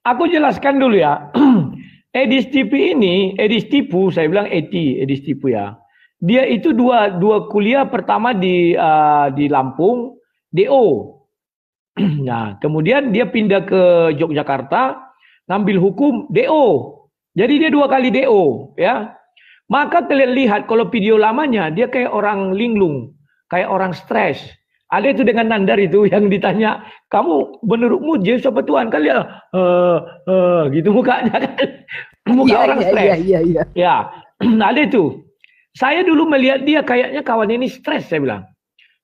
Aku jelaskan dulu ya. Edis Tipu ini, Edis Tipu, saya bilang Edis Tipu ya. Dia itu dua kuliah pertama di Lampung, DO. Nah, kemudian dia pindah ke Yogyakarta, ngambil hukum DO. Jadi dia 2 kali DO, ya. Maka kalian lihat kalau video lamanya dia kayak orang linglung, kayak orang stres. Ada itu dengan Nandar itu yang ditanya, kamu menurutmu Yesus apa Tuhan? Kalian gitu mukanya kan. Muka orang stres. Iya. Ya, ada itu. Saya dulu melihat dia kayaknya kawan ini stres, saya bilang.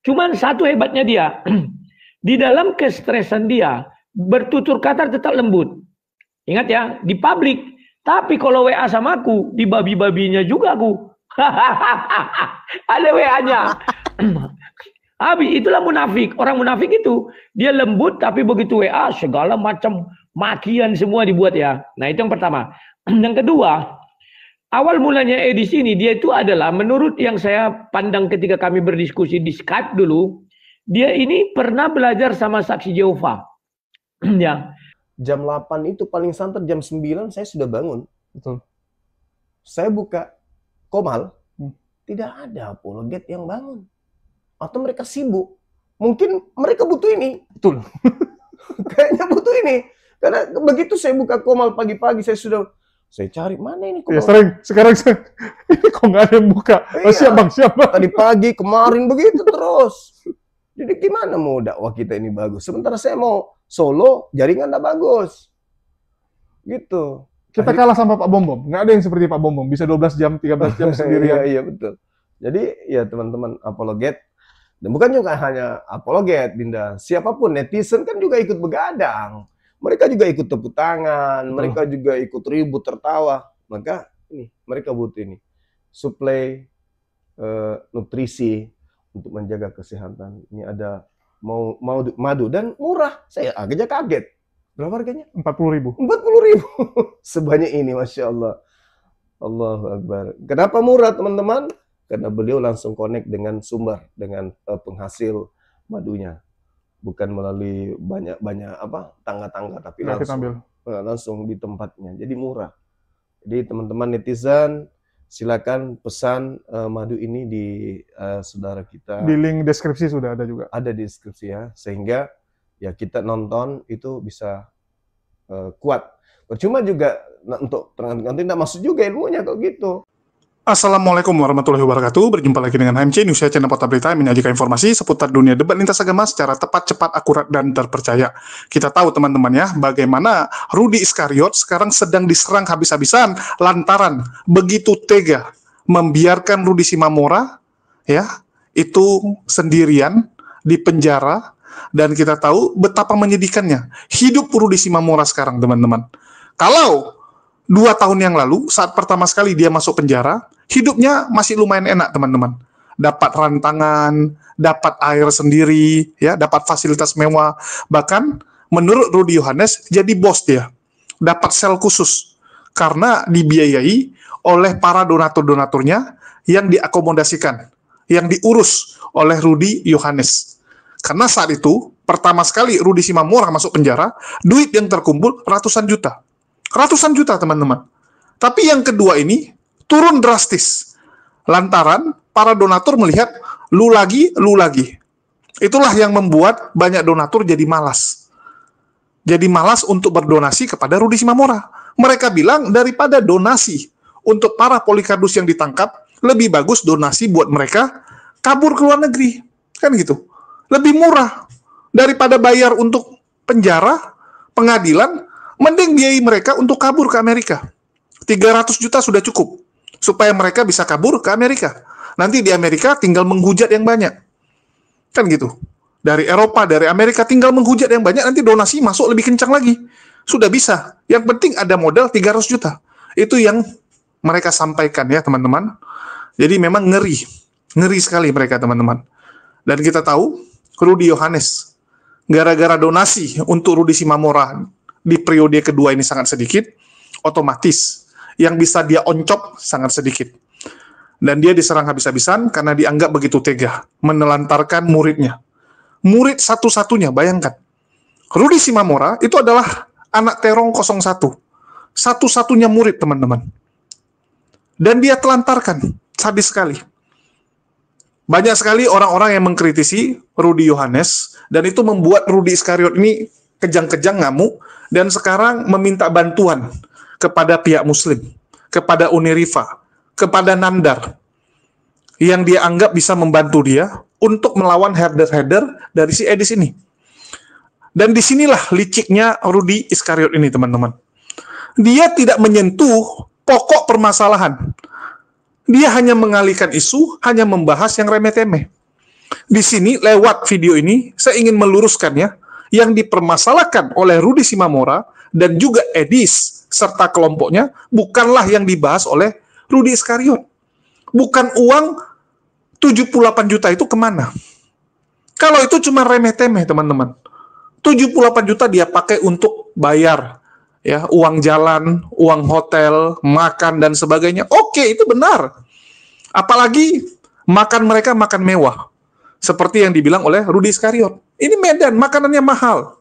Cuman satu hebatnya dia, di dalam kestresan dia, bertutur kata tetap lembut. Ingat ya, di publik. Tapi kalau WA sama aku, di babi-babinya juga aku. Ada WA-nya. Abi, itulah munafik. Orang munafik itu, dia lembut tapi begitu WA, segala macam makian semua dibuat ya. Nah, itu yang pertama. Yang kedua, awal mulanya di sini, dia itu adalah, menurut yang saya pandang ketika kami berdiskusi di Skype dulu, dia ini pernah belajar sama saksi Jehovah. Ya. Jam 8 itu paling santer, jam 9 saya sudah bangun. Betul. Saya buka Komal, tidak ada apologet yang bangun. Atau mereka sibuk. Mungkin mereka butuh ini. Betul. Kayaknya butuh ini. Karena begitu saya buka Komal pagi-pagi, saya cari, mana ini Komal? Ya sering, sekarang ini kok nggak ada yang buka. Oh, siap bang, siap bang. Tadi pagi, kemarin begitu terus. Jadi gimana mau dakwah kita ini bagus? Sementara saya mau solo, jaringan nggak bagus. Gitu. Kita kalah sama Pak Bom. Nggak ada yang seperti Pak Bom. Bisa 12 jam, 13 jam sendirian. Iya, betul. Jadi ya teman-teman, apologet. Dan bukan juga hanya apologet, Dinda. Siapapun, netizen kan juga ikut begadang. Mereka juga ikut tepuk tangan, mereka juga ikut ribut, tertawa. Maka ini, mereka butuh ini. Suplai nutrisi untuk menjaga kesehatan. Ini ada madu dan murah. Saya agaknya kaget. Berapa harganya? 40.000. 40.000. Sebanyak ini, Masya Allah. Allahu Akbar. Kenapa murah, teman-teman? Karena beliau langsung connect dengan sumber, dengan penghasil madunya. Bukan melalui banyak tangga-tangga, tapi langsung di tempatnya. Jadi murah. Jadi teman-teman netizen, silakan pesan madu ini di saudara kita. Di link deskripsi sudah ada juga. Ada di deskripsi ya, sehingga ya kita nonton itu bisa kuat. Percuma juga untuk nanti tidak masuk juga ilmunya kalau gitu. Assalamualaikum warahmatullahi wabarakatuh. Berjumpa lagi dengan HMC News, channel Portal Berita yang menyajikan informasi seputar dunia debat lintas agama secara tepat, cepat, akurat, dan terpercaya. Kita tahu teman-teman ya, bagaimana Rudy Iskariot sekarang sedang diserang habis-habisan lantaran begitu tega membiarkan Rudy Simamora ya itu sendirian di penjara, dan kita tahu betapa menyedihkannya hidup Rudy Simamora sekarang, teman-teman. Kalau 2 tahun yang lalu, saat pertama sekali dia masuk penjara, hidupnya masih lumayan enak, teman-teman. Dapat rantangan, dapat air sendiri, ya, dapat fasilitas mewah. Bahkan, menurut Rudy Yohanes, jadi bos dia. Dapat sel khusus. Karena dibiayai oleh para donatur-donaturnya yang diakomodasikan, yang diurus oleh Rudy Yohanes. Karena saat itu, pertama sekali Rudy Simamora masuk penjara, duit yang terkumpul ratusan juta. Ratusan juta, teman-teman. Tapi yang kedua ini turun drastis. Lantaran para donatur melihat lu lagi. Itulah yang membuat banyak donatur jadi malas. Jadi malas untuk berdonasi kepada Rudy Simamora. Mereka bilang daripada donasi untuk para polikardus yang ditangkap, lebih bagus donasi buat mereka kabur ke luar negeri. Kan gitu. Lebih murah daripada bayar untuk penjara, pengadilan. Mending biayai mereka untuk kabur ke Amerika. 300 juta sudah cukup. Supaya mereka bisa kabur ke Amerika. Nanti di Amerika tinggal menghujat yang banyak. Kan gitu. Dari Eropa, dari Amerika tinggal menghujat yang banyak, nanti donasi masuk lebih kencang lagi. Sudah bisa. Yang penting ada modal 300 juta. Itu yang mereka sampaikan ya, teman-teman. Jadi memang ngeri. Ngeri sekali mereka, teman-teman. Dan kita tahu, Rudy Yohanes, gara-gara donasi untuk Rudy Simamora di periode kedua ini sangat sedikit, otomatis yang bisa dia oncop sangat sedikit. Dan dia diserang habis-habisan karena dianggap begitu tega menelantarkan muridnya. Murid satu-satunya, bayangkan. Rudy Simamora itu adalah anak terong 01. Satu-satunya murid, teman-teman. Dan dia telantarkan, sadis sekali. Banyak sekali orang-orang yang mengkritisi Rudi Yohanes, dan itu membuat Rudi Iskariot ini kejang-kejang ngamuk, dan sekarang meminta bantuan kepada pihak Muslim, kepada Unirifa, kepada Nandar, yang dia anggap bisa membantu dia untuk melawan herder-herder dari si Edis ini. Dan disinilah liciknya Rudi Iskariot ini, teman-teman. Dia tidak menyentuh pokok permasalahan. Dia hanya mengalihkan isu, hanya membahas yang remeh-temeh. Di sini, lewat video ini, saya ingin meluruskannya, yang dipermasalahkan oleh Rudi Simamora dan juga Edis serta kelompoknya bukanlah yang dibahas oleh Rudi Iskariot. Bukan uang 78 juta itu kemana. Kalau itu cuma remeh-temeh, teman-teman. 78 juta dia pakai untuk bayar ya, uang jalan, uang hotel, makan dan sebagainya. Oke, itu benar. Apalagi makan mereka makan mewah. Seperti yang dibilang oleh Rudi Iskariot. Ini Medan, makanannya mahal.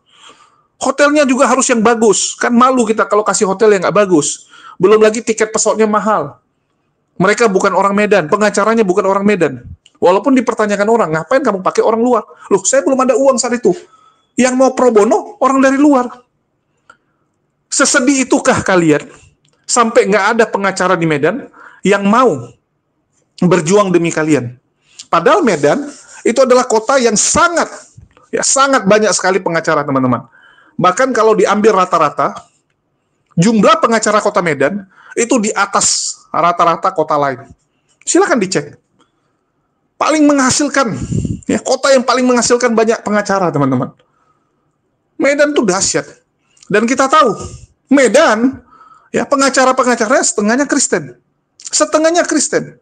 Hotelnya juga harus yang bagus. Kan malu kita kalau kasih hotel yang nggak bagus. Belum lagi tiket pesawatnya mahal. Mereka bukan orang Medan, pengacaranya bukan orang Medan. Walaupun dipertanyakan orang, ngapain kamu pakai orang luar? Loh, saya belum ada uang saat itu. Yang mau pro bono, orang dari luar. Sesedih itukah kalian sampai nggak ada pengacara di Medan yang mau berjuang demi kalian? Padahal Medan itu adalah kota yang sangat banyak sekali pengacara, teman-teman. Bahkan kalau diambil rata-rata, jumlah pengacara kota Medan itu di atas rata-rata kota lain. Silakan dicek. Paling menghasilkan, ya, kota yang paling menghasilkan banyak pengacara, teman-teman. Medan tuh dahsyat. Dan kita tahu, Medan, ya, pengacara-pengacaranya setengahnya Kristen. Setengahnya Kristen.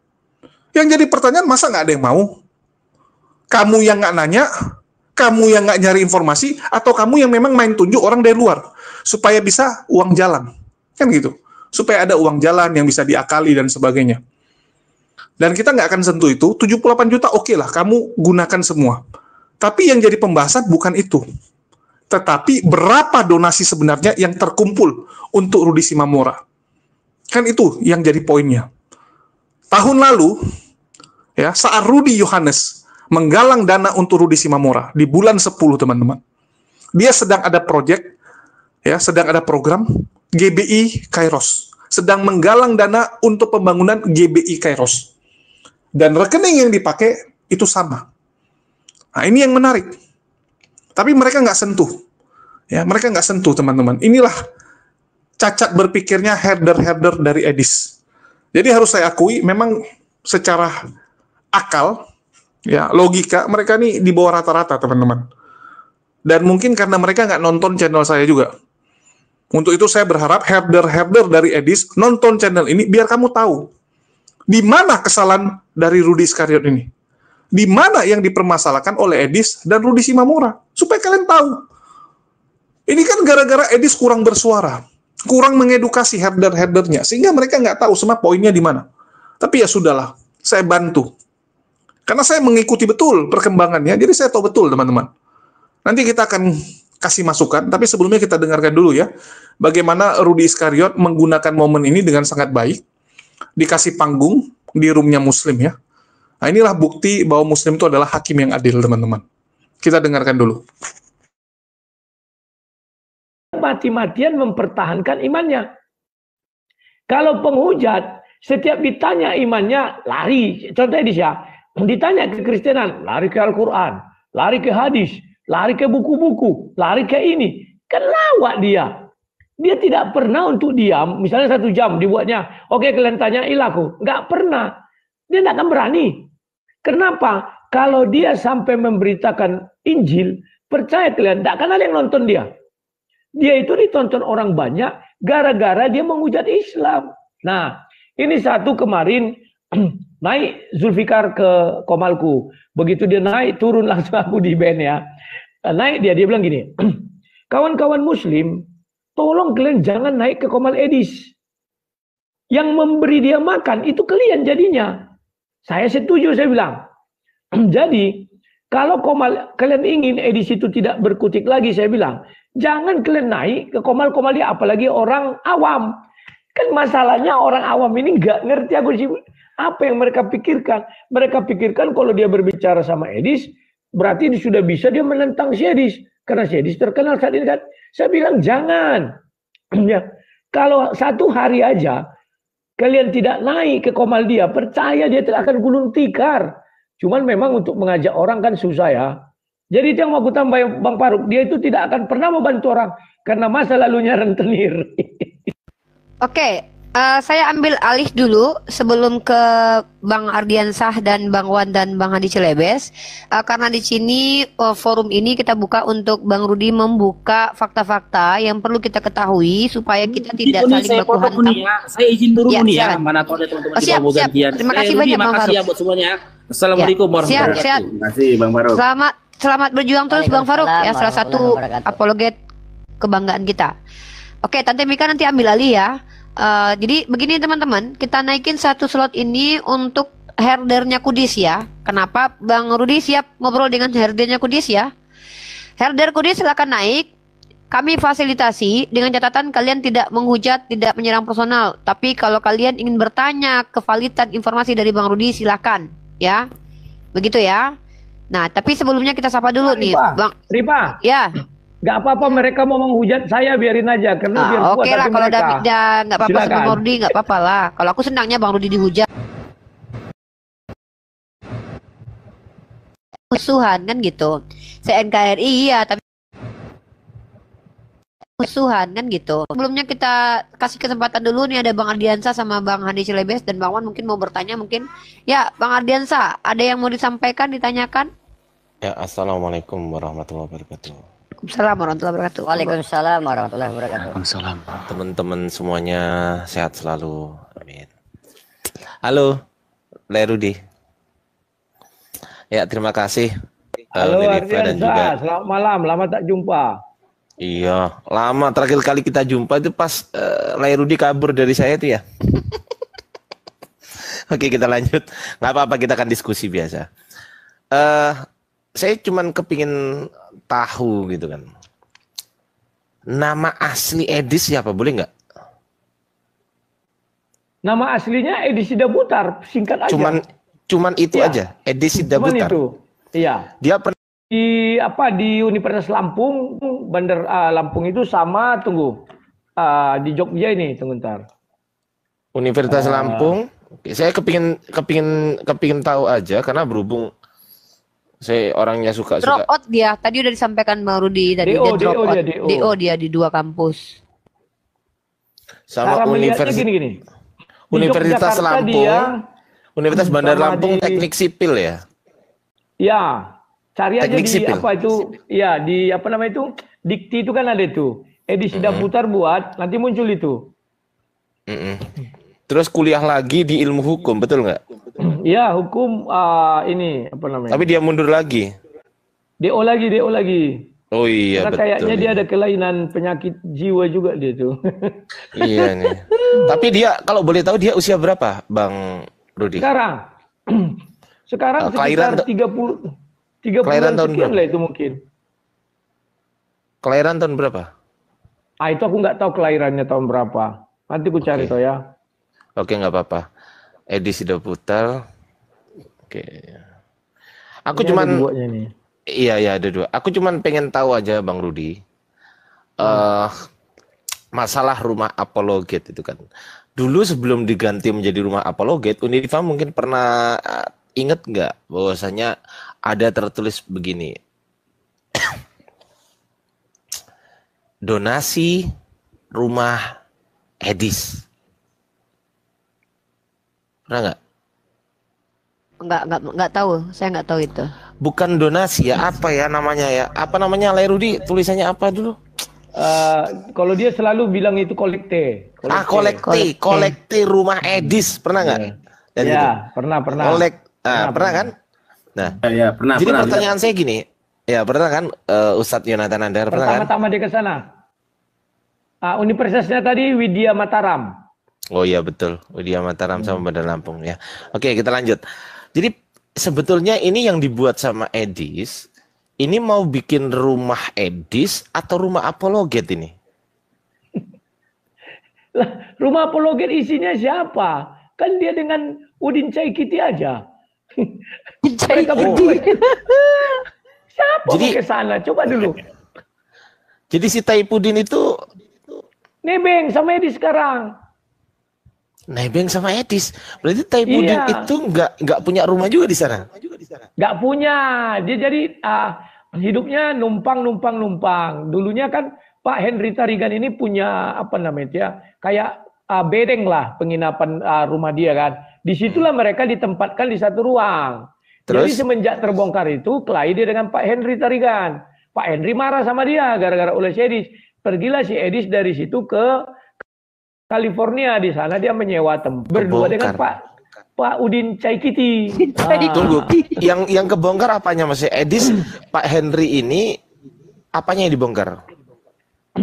Yang jadi pertanyaan, masa nggak ada yang mau? Kamu yang nggak nanya, kamu yang nggak nyari informasi, atau kamu yang memang main tunjuk orang dari luar, supaya bisa uang jalan. Kan gitu. Supaya ada uang jalan yang bisa diakali dan sebagainya. Dan kita nggak akan sentuh itu, 78 juta oke lah, kamu gunakan semua. Tapi yang jadi pembahasan bukan itu. Tetapi berapa donasi sebenarnya yang terkumpul untuk Rudi Simamora. Kan itu yang jadi poinnya. Tahun lalu, ya, saat Rudi Yohanes menggalang dana untuk Rudi Simamora, di bulan 10, teman-teman. Dia sedang ada proyek, ya, sedang ada program GBI Kairos. Sedang menggalang dana untuk pembangunan GBI Kairos. Dan rekening yang dipakai itu sama. Nah, ini yang menarik. Tapi mereka nggak sentuh. Ya, mereka nggak sentuh, teman-teman. Inilah cacat berpikirnya herder-herder dari Edis. Jadi harus saya akui, memang secara akal, ya, logika, mereka nih di bawah rata-rata, teman-teman. Dan mungkin karena mereka nggak nonton channel saya juga. Untuk itu saya berharap herder-herder dari Edis nonton channel ini, biar kamu tahu di mana kesalahan dari Rudi Iskariot ini. Di mana yang dipermasalahkan oleh Edis dan Rudi Simamora. Supaya kalian tahu. Ini kan gara-gara Edis kurang bersuara. Kurang mengedukasi herder-herdernya. Sehingga mereka nggak tahu semua poinnya di mana. Tapi ya sudahlah. Saya bantu. Karena saya mengikuti betul perkembangannya. Jadi saya tahu betul, teman-teman. Nanti kita akan kasih masukan. Tapi sebelumnya kita dengarkan dulu ya. Bagaimana Rudi Iskariot menggunakan momen ini dengan sangat baik. Dikasih panggung di roomnya Muslim ya. Nah, inilah bukti bahwa Muslim itu adalah hakim yang adil, teman-teman. Kita dengarkan dulu. Mati-matian mempertahankan imannya. Kalau penghujat, setiap ditanya imannya, lari. Contohnya Edis ya, ditanya ke Kristenan, lari ke Al-Quran, lari ke hadis, lari ke buku-buku, lari ke ini. Kan lawak dia. Dia tidak pernah untuk diam, misalnya 1 jam dibuatnya, oke kalian tanya ilaku. Nggak pernah. Dia tidak akan berani. Kenapa? Kalau dia sampai memberitakan Injil, percaya kalian, tidak akan ada yang nonton dia. Dia itu ditonton orang banyak, gara-gara dia menghujat Islam. Nah, ini satu kemarin, naik Zulfikar ke Komalku. Begitu dia naik, turun langsung aku di band ya. Naik dia bilang gini, kawan-kawan Muslim, tolong kalian jangan naik ke Komal Edis. Yang memberi dia makan, itu kalian jadinya. Saya setuju, saya bilang. Jadi, kalau kalian ingin Edis itu tidak berkutik lagi, saya bilang, Jangan kalian naik ke komal-komal dia, apalagi orang awam. Kan masalahnya orang awam ini nggak ngerti apa yang mereka pikirkan. Mereka pikirkan kalau dia berbicara sama Edis, berarti sudah bisa dia menentang si Edis. Karena si Edis terkenal saat ini kan. Saya bilang jangan. Ya, kalau satu hari aja kalian tidak naik ke komal dia, percaya dia tidak akan gulung tikar. Cuman memang untuk mengajak orang kan susah ya. Jadi itu yang mau aku tambah Bang Faruk, dia itu tidak akan pernah membantu orang karena masa lalunya rentenir. Oke, saya ambil alih dulu sebelum ke Bang Ardiansah dan Bang Wan dan Bang Hadi Cilebes. Karena di sini forum ini kita buka untuk Bang Rudi membuka fakta-fakta yang perlu kita ketahui supaya kita tidak saling baku hantam. Saya izin dulu Ya, nih ya, silakan. mana tahu ada teman-teman Siap, mau siap. gantian. Terima kasih banyak, Bang Makasih Faruk. ya buat semuanya. Assalamualaikum warahmatullahi Siap, siap. wabarakatuh. Terima kasih Bang Faruk. Selamat berjuang terus Bang Faruk ya, salah satu Waalaikumsalam warahmatullahi apologet kebanggaan kita. Oke, Tante Mika nanti ambil alih ya. Jadi begini teman-teman, kita naikin satu slot ini untuk herdernya Kudis ya. Kenapa Bang Rudi siap ngobrol dengan herdernya Kudis ya? Herder Kudis silakan naik. Kami fasilitasi dengan catatan kalian tidak menghujat, tidak menyerang personal. Tapi kalau kalian ingin bertanya kevalidan informasi dari Bang Rudi silakan ya. Begitu ya. Nah, tapi sebelumnya kita sapa dulu nih, Bang. Ripa, Ya. nggak apa-apa mereka mau menghujat saya, biarin aja karena biar kuat Oke lah hati kalau mereka. nggak apa-apa sama Silakan. Bang Rudi nggak apa-apa lah. Kalau aku senangnya Bang Rudi dihujat. Musuhan kan gitu. Se-NKRI iya, tapi musuhan kan gitu. Sebelumnya kita kasih kesempatan dulu nih, ada Bang Ardiansah sama Bang Hadi Cilebes dan Bang Wan mungkin mau bertanya mungkin. Ya, Bang Ardiansah, ada yang mau disampaikan, ditanyakan? Ya, assalamualaikum warahmatullahi wabarakatuh. Assalamualaikum warahmatullahi wabarakatuh. Waalaikumsalam warahmatullahi wabarakatuh. Waalaikumsalam. Teman-teman semuanya sehat selalu. Amin. Halo, Lerudi. Ya, terima kasih. Halo Mirifa dan juga. Ardiansah, selamat malam, lama tak jumpa. Iya, lama terakhir kali kita jumpa itu pas Lerudi kabur dari saya itu ya. Oke, kita lanjut. Nggak apa-apa, kita akan diskusi biasa. Saya cuman kepingin tahu gitu kan. Nama asli Edis siapa? Boleh nggak? Nama aslinya Edi Sidabutar, singkat aja. Cuman itu Iya. aja. Edis Cuman Sidabutar. itu. Iya. Dia pernah Di Universitas Lampung, Bandar Lampung itu sama di Jogja ini, tunggu ntar. Universitas Lampung. Oke, saya kepingin tahu aja karena berhubung saya orangnya suka Drop out dia. Tadi udah disampaikan Bang Rudi tadi DO, dia drop out. dia DO. Dia di 2 kampus. sama Cara melihatnya gini. Di Universitas Yogyakarta Lampung, dia, Universitas Bandar sama Lampung di- Teknik Sipil ya. ya, cari aja Teknik di sipil. apa itu, ya di apa namanya itu, Dikti itu kan ada itu. Edi Sidabutar buat, nanti muncul itu. Mm-mm. Terus kuliah lagi di ilmu hukum, betul nggak? Ya, hukum ini apa namanya? Tapi dia mundur lagi. DO lagi. Oh iya Karena betul. kayaknya dia iya. ada kelainan penyakit jiwa juga dia tuh. Iya nih. Tapi dia kalau boleh tahu dia usia berapa, Bang Rudi? Sekarang Kelahiran sekitar 30 kelahiran tahun sekian berapa? lah itu mungkin. Kelahiran tahun berapa? Itu aku nggak tahu kelahirannya tahun berapa. Nanti ku cari toh ya. Oke, nggak apa-apa. Edi Sidaputar. Oke. Aku Ini cuman ada duanya nih. iya ada 2. Aku cuman pengen tahu aja Bang Rudi. Masalah rumah apologet itu kan. Dulu sebelum diganti menjadi rumah apologet, Unifa mungkin pernah inget nggak bahwasanya ada tertulis begini. Donasi rumah Edis. Pernah nggak? Nggak tahu, saya nggak tahu itu. Bukan donasi ya, apa ya namanya ya? Apa namanya Lerudi? Tulisannya apa dulu? Kalau dia selalu bilang itu kolekte. Kolekte rumah Edis. Pernah nggak? Dan gitu. Ya, pernah. Pernah kan? Nah, Ya, pernah. jadi pernah. pertanyaan saya gini. Ya, pernah kan Ustadz Yonatan Andar, pernah kan? Pertama-tama dia ke sana. Universitasnya tadi Widya Mataram. Oh iya betul, Widya Mataram sama Bandar Lampung ya. Oke, kita lanjut. Jadi sebetulnya ini yang dibuat sama Edis ini mau bikin rumah Edis atau rumah apologet ini? Lah, rumah apologet isinya siapa? Kan dia dengan Udin Caikiti aja. Mereka berdua. Siapa Jadi- mau ke sana? Coba dulu. Jadi si Taipudin itu Nebeng sama Edi sekarang. nebeng sama Edis. Berarti Taipudin Iya. itu nggak punya rumah juga di sana. Nggak punya. Dia jadi hidupnya numpang. Dulunya kan Pak Henry Tarigan ini punya apa namanya ya, kayak bedeng lah penginapan rumah dia kan. Disitulah mereka ditempatkan di satu ruang. Jadi Terus? semenjak terbongkar itu kelahi dia dengan Pak Henry Tarigan. Pak Henry marah sama dia gara-gara oleh si Edis. Pergilah si Edis dari situ ke California, di sana dia menyewa tempat berdua dengan Pak Udin Caikiti. Tunggu, yang kebongkar apanya Mas Edis? Pak Henry ini apanya yang dibongkar?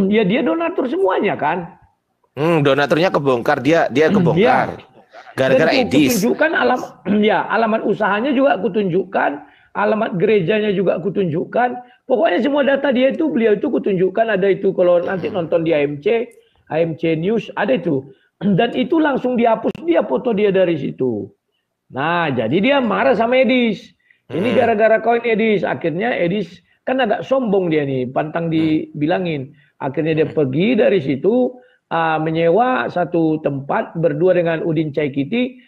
Ya dia donatur semuanya kan. Donaturnya kebongkar, dia kebongkar. Gara-gara Dan Edis. kutunjukkan alamat usahanya juga kutunjukkan, alamat gerejanya juga kutunjukkan. Pokoknya semua data dia itu beliau itu kutunjukkan, ada itu kalau nanti nonton di AMC News ada itu. Dan itu langsung dihapus dia foto dia dari situ. Nah, jadi dia marah sama Edis. Ini gara-gara koin Edis. Akhirnya Edis kan agak sombong dia nih, pantang dibilangin. Akhirnya dia pergi dari situ, menyewa satu tempat berdua dengan Udin Caikiti.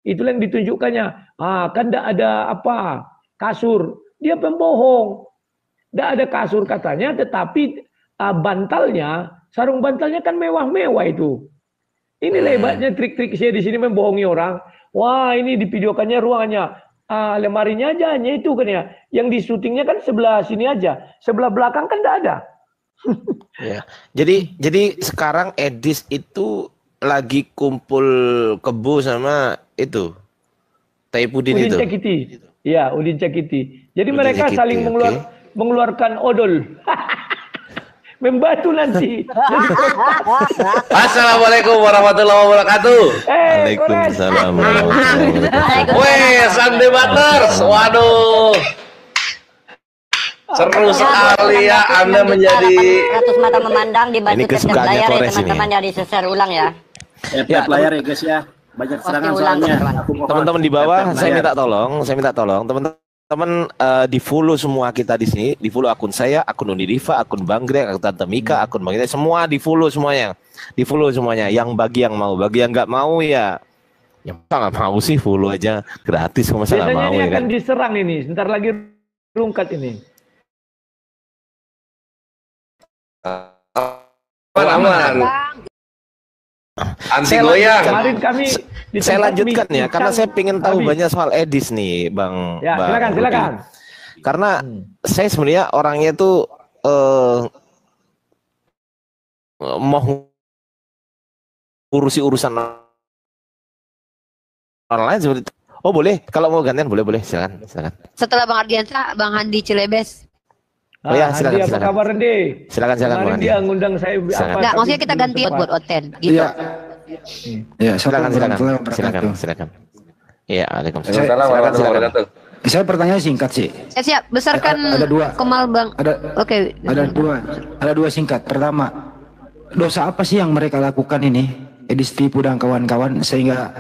Itulah yang ditunjukkannya. Kan tidak ada apa kasur. Dia pembohong. Tidak ada kasur katanya, tetapi bantalnya, sarung bantalnya kan mewah-mewah itu. Ini hebatnya trik-trik saya di sini membohongi orang. Wah, ini di videokannya ruangannya. Lemarinya aja hanya itu kan ya. Yang di syutingnya kan sebelah sini aja. Sebelah belakang kan tidak ada. Ya. Jadi sekarang Edis itu lagi kumpul kebo sama itu Taipudin Udin itu. Caikiti. Ya, Udin Caikiti. Jadi Udin mereka Caikiti, saling mengeluarkan odol. Membantu nanti. Assalamualaikum warahmatullahi wabarakatuh. Waalaikumsalam warahmatullahi wabarakatuh. Weh, sang debaters. Waduh. Seru sekali ya Anda menjadi Ratus mata memandang dibantu Ini tes kesukaannya layar ya Kores ini. teman-teman ya, diseser ulang ya. Tap layar ya guys ya. Banyak serangan Pasti ulang, soalnya. teman-teman. Aku mohon. Teman-teman di bawah, Tap saya layar. minta tolong teman-teman di follow semua kita di sini, di follow akun saya, akun Uni Diva, akun Bang Greg, akun Tante Mika, akun Bang Ida, semua di follow semuanya, Yang bagi yang mau, bagi yang nggak mau ya, yang nggak mau sih follow aja gratis, kok masa nggak Biasanya mau ini ya akan kan? diserang ini. Sebentar lagi rungkat ini. aman. Anti Saya goyang. Kemarin kami di Saya tempat lanjutkan ya, karena saya pengen tahu habis. banyak soal Edis nih, Bang. Ya, Bang silakan, Rudi. silakan. Karena saya sebenarnya orangnya tuh mau urusi urusan orang lain seperti itu. Oh boleh, kalau mau gantian boleh, silakan. Setelah Bang Ardiansa, Bang Handi Cilebes. Oh ya, silakan, Andi, apa silakan. kabar Andi? Silakan Bang Kemarin Andi. dia ngundang saya Silakan. Enggak, maksudnya kita gantian buat Oten. Gitu. Iya. Ya, Silakan. Assalamualaikum. Iya, waalaikumsalam. Assalamualaikum warahmatullahi wabarakatuh. Saya pertanyaan singkat sih. Siap, besarkan Ada dua. Kemal Bang. Oke. Ada dua singkat. Pertama, dosa apa sih yang mereka lakukan ini? Edis tipu dan kawan-kawan sehingga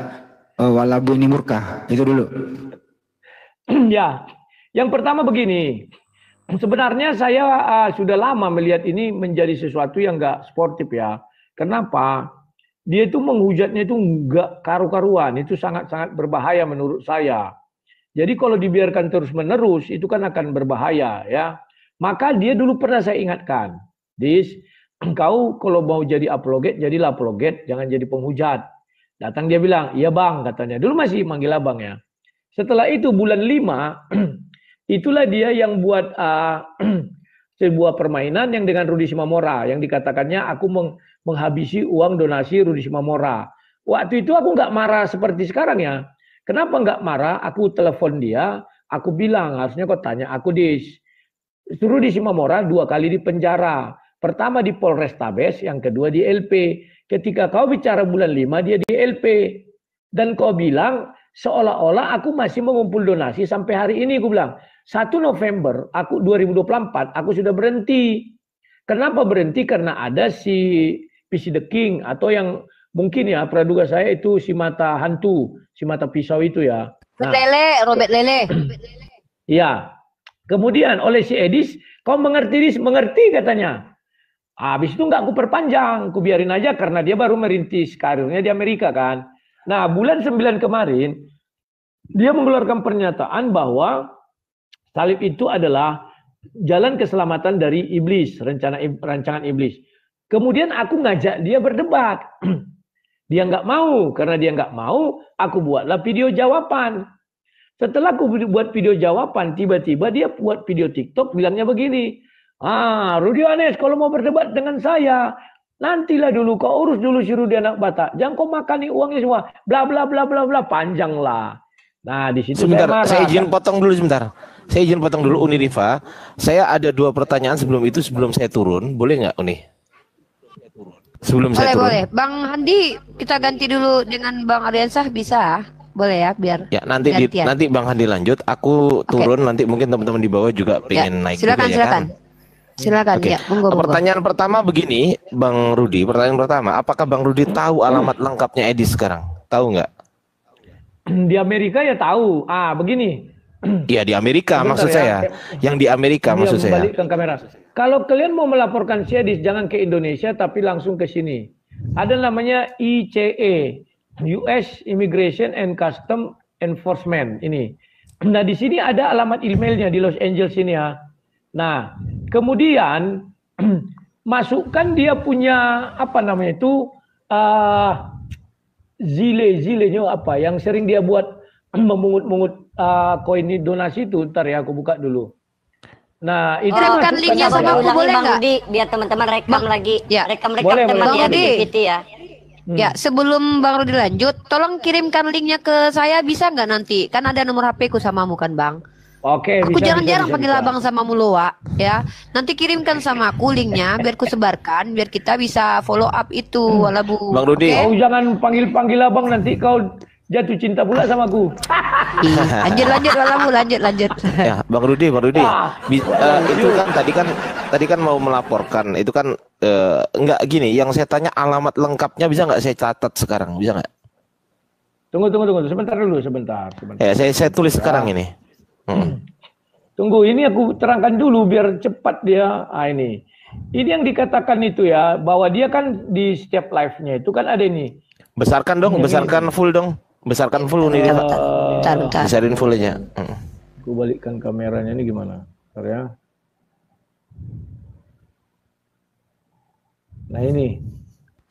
Walabu ini murka. Itu dulu. Ya, yang pertama begini. Sebenarnya saya sudah lama melihat ini menjadi sesuatu yang enggak sportif ya. Kenapa? Dia itu menghujatnya itu enggak karu-karuan. Itu sangat-sangat berbahaya menurut saya. Jadi kalau dibiarkan terus-menerus itu kan akan berbahaya ya. Maka dia dulu pernah saya ingatkan, Dis, engkau kalau mau jadi apologet, jadilah apologet, jangan jadi penghujat. Datang dia bilang, iya bang katanya. Dulu masih manggil abang ya. Setelah itu bulan 5, itulah dia yang buat sebuah permainan yang dengan Rudi Simamora. Yang dikatakannya aku menghabisi uang donasi Rudi Simamora. Waktu itu aku nggak marah seperti sekarang ya. Kenapa nggak marah? Aku telepon dia, aku bilang harusnya kau tanya aku Dis. Rudi Simamora 2 kali di penjara. Pertama di Polrestabes, yang kedua di LP. Ketika kau bicara bulan 5 dia di LP. Dan kau bilang seolah-olah aku masih mengumpul donasi sampai hari ini. Aku bilang 1 November aku 2024 aku sudah berhenti. Kenapa berhenti? Karena ada si PC the King atau yang mungkin ya praduga saya itu si mata hantu, si mata pisau itu ya. Robert Lele. Ya. Kemudian oleh si Edis, kau mengerti, mengerti katanya. Habis itu nggak aku perpanjang, aku biarin aja karena dia baru merintis karirnya di Amerika kan. Nah, bulan 9 kemarin dia mengeluarkan pernyataan bahwa salib itu adalah jalan keselamatan dari iblis, rancangan iblis. Kemudian aku ngajak dia berdebat. Dia nggak mau, karena dia nggak mau, aku buatlah video jawaban. Setelah aku buat video jawaban, tiba-tiba dia buat video TikTok bilangnya begini. Rudy Yohanes, kalau mau berdebat dengan saya, nantilah dulu kau urus dulu si Rudy anak Batak. Jangan kau makan nih uangnya semua. Bla bla bla bla bla, panjang lah. Nah, di situ sebentar, saya marah. saya izin potong dulu sebentar. Saya izin potong dulu Uni Rifa. Saya ada 2 pertanyaan sebelum itu, sebelum saya turun. Boleh nggak Uni? Sebelum saya turun. Boleh. Bang Handi, kita ganti dulu dengan Bang Aryansah bisa? Boleh ya, biar. Ya, nanti nanti Bang Handi lanjut. Aku turun, nanti mungkin teman-teman di bawah juga pengen naik silakan, juga, silakan. ya kan? Silakan Oke. ya, monggo. Pertanyaan pertama begini, Bang Rudi. Pertanyaan pertama, apakah Bang Rudi tahu alamat lengkapnya Edi sekarang? Tahu nggak? Di Amerika ya tahu. Begini. Iya, di Amerika maksud saya. Yang di Amerika maksud saya. Membalikkan kamera. Kalau kalian mau melaporkan si Edis, jangan ke Indonesia tapi langsung ke sini. Ada namanya ICE, US Immigration and Custom Enforcement ini. Nah, di sini ada alamat emailnya di Los Angeles ini ya. Nah, kemudian masukkan dia punya apa namanya itu zilenya apa yang sering dia buat memungut-mungut koin donasi itu. Ntar ya aku buka dulu. Nah, itu kirimkan linknya sama aku boleh nggak? Biar teman-teman rekam lagi. Ya. Rekam Boleh, teman boleh. dia di GPT ya. Ya, sebelum Bang Rudi lanjut, tolong kirimkan linknya ke saya bisa nggak nanti? Kan ada nomor HP ku samamu kan, Bang? Oke, aku jarang-jarang panggil bisa. abang sama Muloa ya. Nanti kirimkan sama aku linknya biar ku sebarkan biar kita bisa follow up itu walabu. Bang Rudi. Kau jangan panggil abang nanti kau jatuh cinta pula sama aku. Lanjut walabu lanjut. Ya, Bang Rudi. Itu kan tadi kan mau melaporkan. Itu kan enggak gini. Yang saya tanya alamat lengkapnya bisa nggak saya catat sekarang? Bisa nggak? Tunggu. Sebentar. Ya, saya tulis sekarang ini. Tunggu, ini aku terangkan dulu biar cepat dia. Ini yang dikatakan itu ya, bahwa dia kan di setiap live-nya itu kan ada ini. Besarkan dong, besarkan full dong. Besarkan full ini dia. Besarin full aja. Aku balikkan kameranya ini gimana? Bentar ya. Nah ini.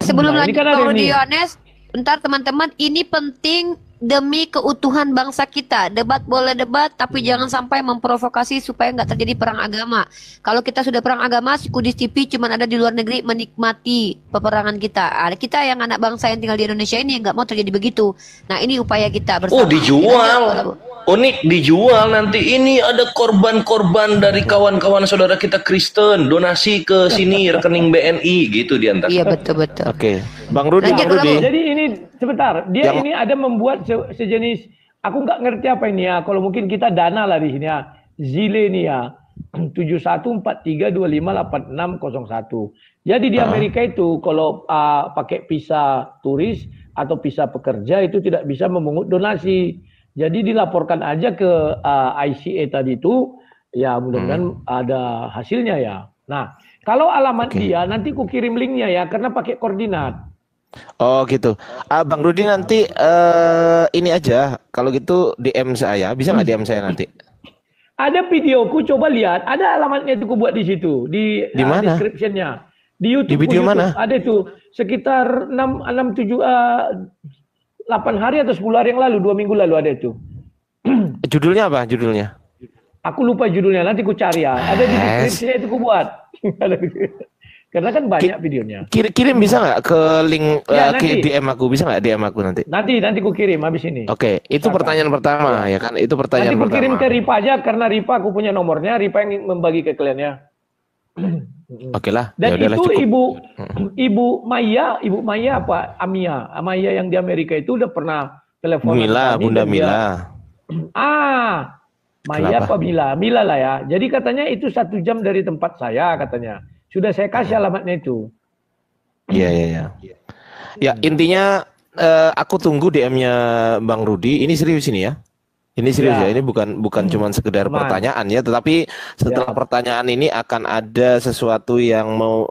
Sebelum lanjut kan Bang Rudi Yohanes, bentar teman-teman, ini penting demi keutuhan bangsa kita. Debat boleh debat, tapi jangan sampai memprovokasi supaya nggak terjadi perang agama. Kalau kita sudah perang agama, Kudus TV cuma ada di luar negeri menikmati peperangan kita. Ada kita yang anak bangsa yang tinggal di Indonesia ini nggak mau terjadi begitu. Nah, ini upaya kita bersama. Dijual. Unik dijual nanti. Ini ada korban-korban dari kawan-kawan saudara kita Kristen, donasi ke sini rekening BNI gitu diantar. Iya betul. Oke, Bang Rudi. Jadi ini sebentar, dia ini ada membuat sejenis, aku nggak ngerti apa ini ya. Kalau mungkin kita dana lah di sini ya. Zile nih ya. 7143258601. Jadi di Amerika itu kalau pakai visa turis atau visa pekerja itu tidak bisa memungut donasi. Jadi dilaporkan aja ke ICA tadi itu, ya mudah-mudahan ada hasilnya ya. Nah, kalau alamat dia nanti ku kirim linknya ya, karena pakai koordinat. Oh gitu. Bang Rudi nanti ini aja, kalau gitu DM saya, bisa nggak DM saya nanti? Ada videoku, coba lihat, ada alamatnya itu ku buat di situ, di mana? description-nya. Di YouTube. Di video mana? Ada itu sekitar 8 hari atau 10 hari yang lalu, 2 minggu lalu ada itu. Judulnya apa? Judulnya? Aku lupa judulnya, nanti ku cari ya. Ada di deskripsinya itu ku buat. Karena kan banyak videonya. Kirim bisa nggak ke link ke DM aku? Bisa nggak DM aku nanti? Nanti ku kirim habis ini. Oke, itu pertanyaan pertama ya kan? Itu pertanyaan pertama. Nanti ku kirim ke Ripa aja, karena Ripa aku punya nomornya. Ripa yang membagi ke kalian ya. Oke lah. Dan itu Ibu Maya apa Amia yang di Amerika itu udah pernah teleponan Mila, kami Bunda dan dia- Mila. Maya Kenapa? apa Mila? Mila lah ya. Jadi katanya itu 1 jam dari tempat saya katanya. Sudah saya kasih alamatnya itu. Iya, iya, iya. Ya, intinya aku tunggu DM-nya Bang Rudi. Ini serius ini ya. Ini serius Ya. ya. Ini bukan cuma sekedar Aman. pertanyaan ya, tetapi setelah Ya. pertanyaan ini akan ada sesuatu yang mau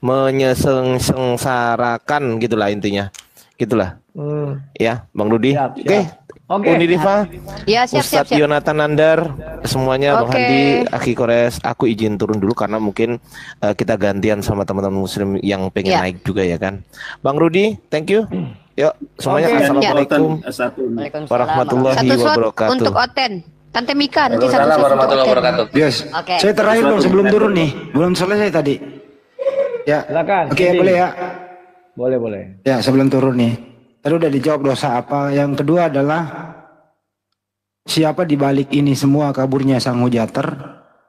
menyesengsarakan gitulah intinya. Gitulah. Ya, Bang Rudi. Siap, Oke. siap. Oke. Uni Rifa, Ya, siap, siap, Ustadz siap. Yonatan Nandar, semuanya Bang Oke. Handi, Aki Kores, aku izin turun dulu karena mungkin kita gantian sama teman-teman muslim yang pengen Ya. naik juga ya kan. Bang Rudi, thank you. Yuk, semuanya Oke. assalamualaikum Waalaikumsalam. warahmatullahi Satu slot wabarakatuh. untuk Oten. Tante Mika nanti satu Waalaikumsalam slot untuk warahmatullahi Oten. wabarakatuh. Yes. Oke. Saya terakhir dong sebelum turun nih. Belum selesai tadi. Ya. Silakan. Oke, Edi. boleh ya. Boleh, boleh. Ya, sebelum turun nih. Tadi udah dijawab dosa apa. Yang kedua adalah siapa di balik ini semua kaburnya Sang Hujater?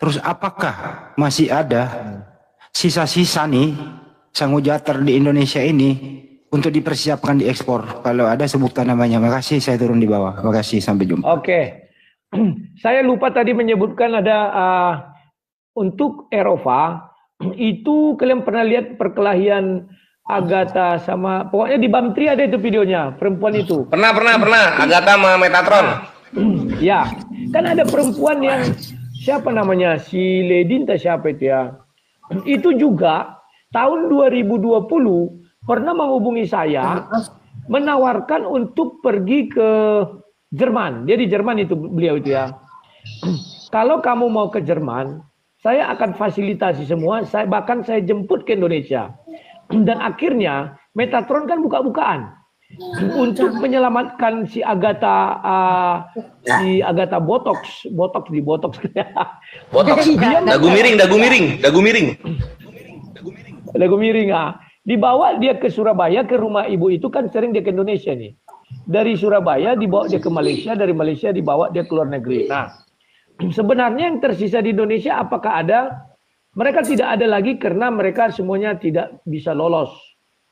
Terus apakah masih ada sisa-sisa nih Sang Hujater di Indonesia ini untuk dipersiapkan diekspor? Kalau ada sebutkan namanya. Makasih, saya turun di bawah. Makasih, sampai jumpa. Oke. Saya lupa tadi menyebutkan ada untuk Eropa itu kalian pernah lihat perkelahian Agatha sama pokoknya di Bamtri ada itu videonya perempuan itu. Pernah. Agatha sama Metatron. Ya, kan ada perempuan yang siapa namanya si Ledin atau siapa itu ya. Itu juga tahun 2020 pernah menghubungi saya menawarkan untuk pergi ke Jerman. Dia di Jerman itu beliau itu ya. Kalau kamu mau ke Jerman, saya akan fasilitasi semua. Bahkan saya jemput ke Indonesia. Dan akhirnya Metatron kan buka-bukaan untuk menyelamatkan si Agatha Botox di Botox. Botox. Dia Dagu miring. Dagu miring dibawa dia ke Surabaya ke rumah ibu itu kan sering dia ke Indonesia nih. Dari Surabaya dibawa dia ke Malaysia, dari Malaysia dibawa dia ke luar negeri. Nah, sebenarnya yang tersisa di Indonesia apakah ada? Mereka tidak ada lagi karena mereka semuanya tidak bisa lolos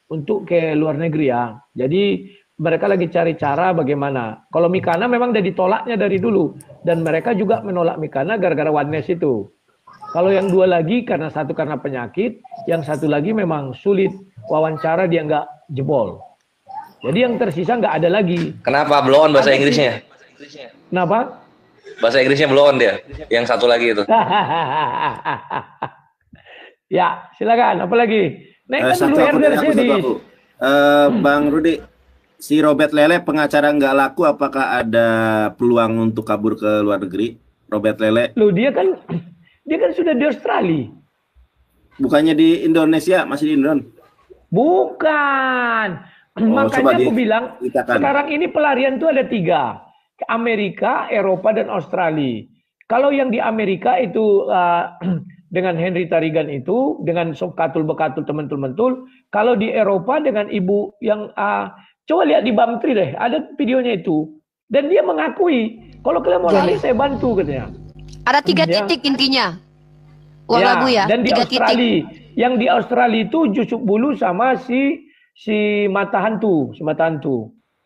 untuk ke luar negeri ya. Jadi mereka lagi cari cara bagaimana. Kalau Mikana memang udah ditolaknya dari dulu. Dan mereka juga menolak Mikana gara-gara oneness itu. Kalau yang dua lagi karena satu karena penyakit, yang satu lagi memang sulit wawancara dia nggak jebol. Jadi yang tersisa nggak ada lagi. Kenapa blow on bahasa Inggrisnya? Kenapa? Bahasa Inggrisnya blow on dia. Yang satu lagi itu. Ya, silakan. Apalagi? Naikkan Satu dulu aku dari herder aku, satu aku. Bang Rudi, si Robert Lele pengacara nggak laku, apakah ada peluang untuk kabur ke luar negeri? Robert Lele, Loh, dia kan sudah di Australia. bukannya di Indonesia, masih di Indonesia? Bukan. Oh, coba Makanya aku bilang ceritakan. sekarang ini pelarian itu ada 3. Amerika, Eropa, dan Australia. Kalau yang di Amerika itu dengan Henry Tarigan itu, dengan Sokatul Bekatul teman-teman. Kalau di Eropa dengan ibu yang coba lihat di Bamtri deh, ada videonya itu. Dan dia mengakui, kalau kalian mau lari saya bantu katanya. Ada 3 Ya. titik intinya. Uang lagu ya, Dan di 3 titik. Australia, yang di Australia itu Jusuk Bulu sama si Mata Hantu,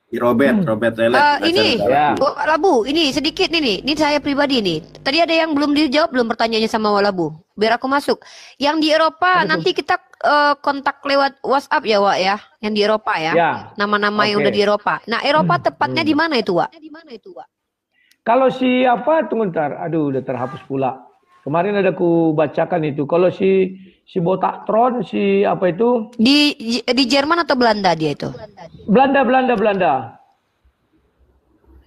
Di Robert Lele. Ini Ya. Walabu, ini sedikit ini saya pribadi nih. Tadi ada yang belum dijawab belum pertanyaannya sama Walabu. Biar aku masuk. Yang di Eropa nanti kita kontak lewat WhatsApp ya, Wak ya. Yang di Eropa ya. Ya. Nama-nama yang Oke. udah di Eropa. Nah, Eropa tepatnya di mana itu, Wak? Kalau siapa tunggu ntar, aduh udah terhapus pula. Kemarin ada ku bacakan itu. Kalau si Botaktron, si apa itu? Di Jerman atau Belanda dia itu? Belanda.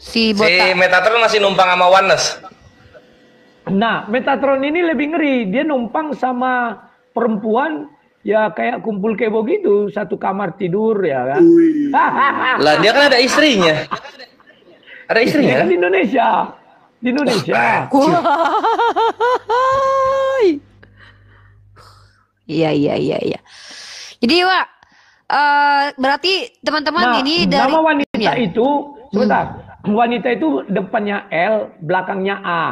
Si Si Botak. Metatron masih numpang sama oneness. Nah, Metatron ini lebih ngeri. Dia numpang sama perempuan ya kayak kumpul kebo gitu, satu kamar tidur ya kan. Lah dia kan ada istrinya. Ada Dia istrinya kan kan? di Indonesia. Di Indonesia. Iya. Jadi, Wak, berarti teman-teman Nah, ini dari nama wanita ya. itu, sebentar. Wanita itu depannya L, belakangnya A.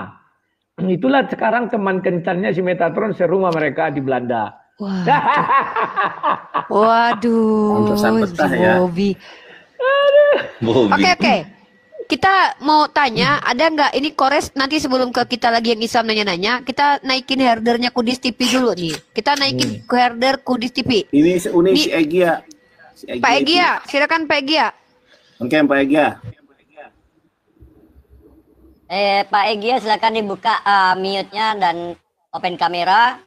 Itulah sekarang teman kencannya si Metatron serumah mereka di Belanda. Waduh, Pantesan betah si ya. Bobby. Bobby. Oke. Kita mau tanya, ada nggak ini Kores nanti sebelum ke kita lagi yang Islam nanya-nanya, kita naikin herdernya Kudis TV dulu nih. Kita naikin ke herder Kudis TV. Ini si Egya. Pak Egya, silakan Pak Egya. Oke, Pak Egya. Pak Egya silakan dibuka mute-nya dan open kamera.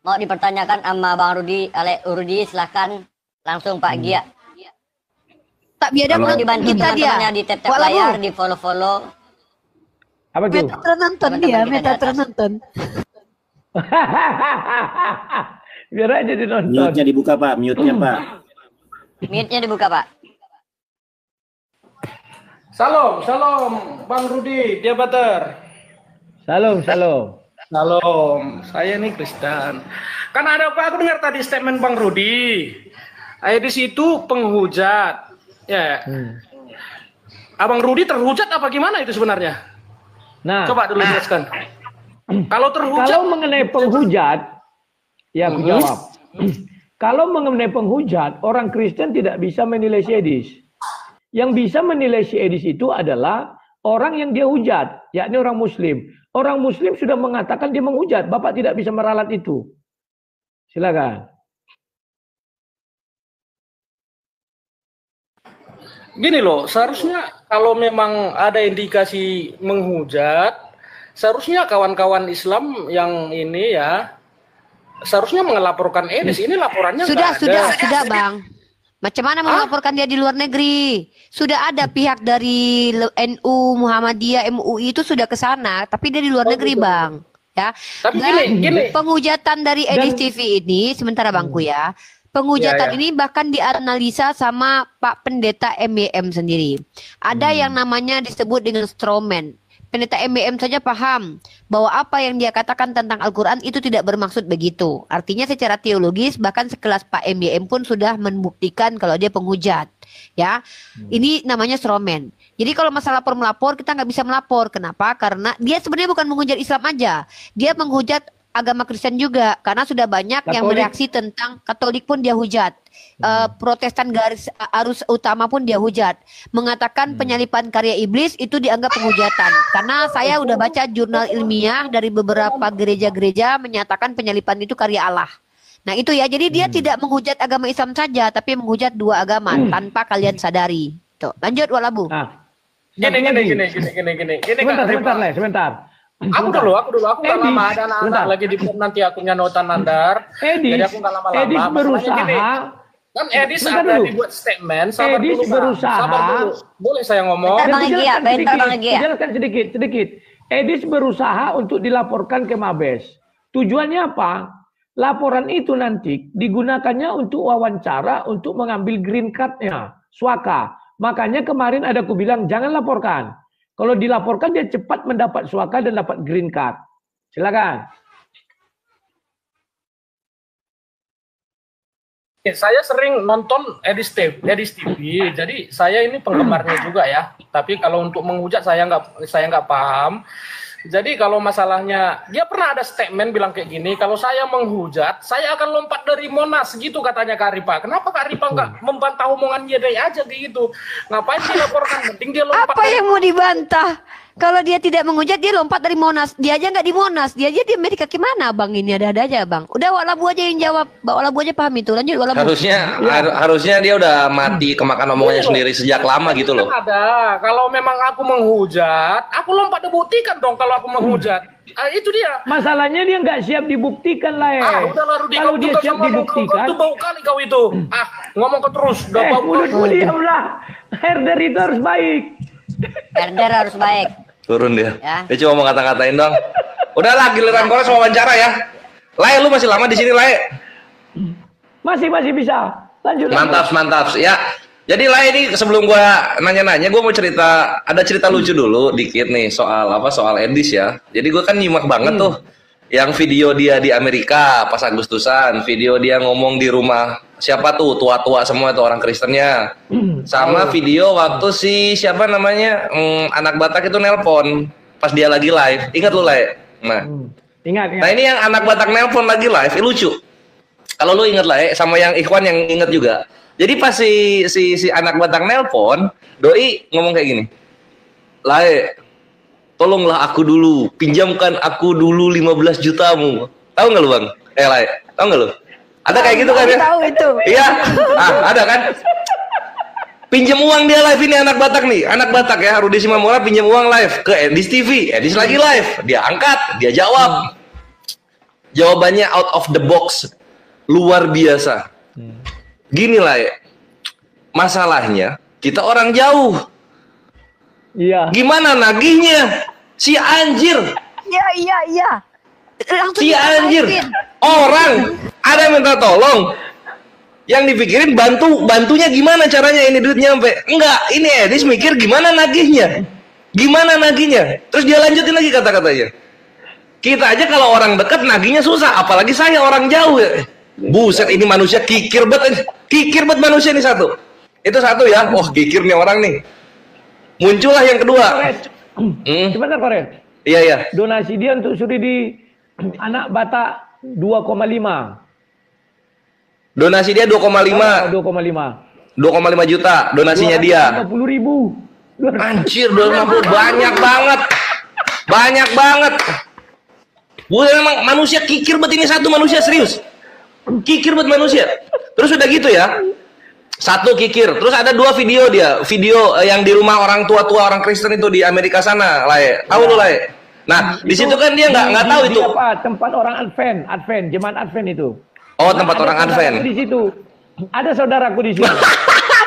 Mau dipertanyakan sama Bang Rudi, Rudi silakan langsung Pak Egya. Tak biada Mau dibantu kita dia. teman-temannya di tap layar, di follow-follow. Apa tuh? Meta nonton dia, meta nonton. Biar aja dinonton. Mute-nya dibuka, Pak. Mute-nya, Pak. Mute-nya dibuka, Pak. Salam, Bang Rudi, dia Bater. Salam. Salam, saya nih Kristen. Kan ada apa? Aku dengar tadi statement Bang Rudi. Di situ penghujat. Ya. Abang Rudi terhujat apa gimana itu sebenarnya? Nah, coba dulu jelaskan. Kalau terhujat, kalau mengenai penghujat, ya aku jawab. Kalau mengenai penghujat, orang Kristen tidak bisa menilai si Edis. Yang bisa menilai si Edis itu adalah orang yang dia hujat, yakni orang Muslim. Orang Muslim sudah mengatakan dia menghujat, Bapak tidak bisa meralat itu. Silakan. gini loh, seharusnya kalau memang ada indikasi menghujat, seharusnya kawan-kawan Islam yang ini ya, seharusnya melaporkan Edis. Ini laporannya Sudah, Bang. Macam mana melaporkan dia di luar negeri? Sudah ada pihak dari NU, Muhammadiyah, MUI itu sudah ke sana, tapi dia di luar negeri, Bang. Ya. Tapi Dan gini. penghujatan dari Edis TV ini, sementara Bangku ya, penghujatan ini bahkan dianalisa sama Pak Pendeta MBM sendiri. Ada yang namanya disebut dengan strawman. Pendeta MBM saja paham bahwa apa yang dia katakan tentang Al-Quran itu tidak bermaksud begitu. Artinya secara teologis bahkan sekelas Pak MBM pun sudah membuktikan kalau dia penghujat. Ya, ini namanya strawman. Jadi kalau masalah melapor kita nggak bisa melapor. Kenapa? Karena dia sebenarnya bukan menghujat Islam aja. Dia menghujat agama Kristen juga, karena sudah banyak yang bereaksi tentang Katolik pun dia hujat, Protestan garis arus utama pun dia hujat, mengatakan penyalipan karya iblis itu dianggap penghujatan. Karena saya udah baca jurnal ilmiah dari beberapa gereja-gereja menyatakan penyalipan itu karya Allah. Nah itu ya, jadi dia tidak menghujat agama Islam saja, tapi menghujat dua agama tanpa kalian sadari. Tuh, lanjut Walabu. Gini. Sebentar. Aku dulu nggak lama, ada anak-anak lagi di nanti akunnya Notan Nandar. Jadi aku nggak lama-lama. Edis berusaha. Kan Edis ada dibuat statement. Sabar dulu. Boleh saya ngomong? Jelaskan sedikit. Edis berusaha untuk dilaporkan ke Mabes. Tujuannya apa? Laporan itu nanti digunakannya untuk wawancara, untuk mengambil green card-nya, suaka. Makanya kemarin ada aku bilang jangan laporkan. Kalau dilaporkan dia cepat mendapat suaka dan dapat green card. Silakan. Saya sering nonton Edis TV, jadi saya ini penggemarnya juga ya. Tapi kalau untuk menghujat saya nggak paham. Jadi kalau masalahnya dia pernah ada statement bilang kayak gini, kalau saya menghujat, saya akan lompat dari Monas gitu katanya Kak Ripa. Kenapa Kak Ripa nggak membantah omongan dia aja gitu? Ngapain dilaporkan? Penting dia lompat. Apa yang mau dibantah? Kalau dia tidak menghujat, dia lompat dari Monas. Dia aja nggak di Monas. Dia aja di Amerika. Gimana Bang ini? Ada-ada aja Bang. Udah Walabu aja yang jawab. Walabu aja paham itu. Lanjut Walabu. Harusnya dia udah mati kemakan omongannya sendiri sejak lama gitu loh. Ada. Kalau memang aku menghujat, aku lompat dibuktikan dong kalau aku menghujat. Itu dia. Masalahnya dia nggak siap dibuktikan lah ya. Udahlah Rudi, kalau dia siap dibuktikan. Itu bau kali kau itu. Ngomong kau terus. Mulutmu diamlah. Herder itu harus baik. Herder harus baik. Turun dia. Dia cuma mau ngata-ngatain dong. Udahlah, giliran Kores wawancara ya. Lai, lu masih lama di sini, Lai? Masih bisa. Lanjut. Mantap. Ya. Jadi Lai ini sebelum gua nanya-nanya, gua mau ada cerita lucu dulu dikit nih soal Edis ya. Jadi gua kan nyimak banget tuh yang video dia di Amerika pas Agustusan, video dia ngomong di rumah siapa tuh tua-tua semua tuh orang Kristennya, sama video waktu siapa namanya anak Batak itu nelpon pas dia lagi live. Ingat lu Lai? Nah, ingat. Nah ini yang anak Batak nelpon lagi live, lucu. Kalau lu inget lah sama yang Ikhwan yang inget juga. Jadi pas si anak Batak nelpon, doi ngomong kayak gini. Lae, tolonglah aku dulu, pinjamkan aku dulu 15 jutamu. Tahu nggak lu Bang? Lae, tahu nggak lu? Ada kayak gitu kan ya? Tahu itu. Iya, ada kan? Pinjam uang dia live ini anak Batak nih, anak Batak ya, Rudi Simamora pinjam uang live ke Edis TV, Edis lagi live, dia angkat, dia jawab. Jawabannya out of the box, luar biasa. Gini lah ya, masalahnya kita orang jauh. Iya. Gimana nagihnya? Si anjir. Iya. Si anjir. Orang ada minta tolong. Yang dipikirin bantunya gimana caranya ini duit nyampe. Enggak, ini Edis mikir gimana nagihnya. Terus dia lanjutin lagi kata-katanya. Kita aja kalau orang dekat nagihnya susah, apalagi saya orang jauh ya. Buset, ini manusia kikir banget manusia ini satu. Itu satu ya. Oh, kikir nih orang nih. Muncullah yang kedua. Sebentar Koret. Iya. Donasi dia untuk suri di anak Batak 2,5. Donasi dia 2,5 juta donasinya dia. 250.000. Anjir, 250 banyak banget. Gue memang manusia kikir banget ini satu manusia serius. Kikir banget manusia. Terus udah gitu ya. Satu kikir. Terus ada 2 video dia. Video yang di rumah orang tua orang Kristen itu di Amerika sana, Lae. Tahu lu, Lae? Nah, di situ kan dia nggak tahu itu. Apa? Tempat orang Advent, jemaat Advent itu. Oh, tempat orang Advent. Di situ. Ada saudaraku di situ.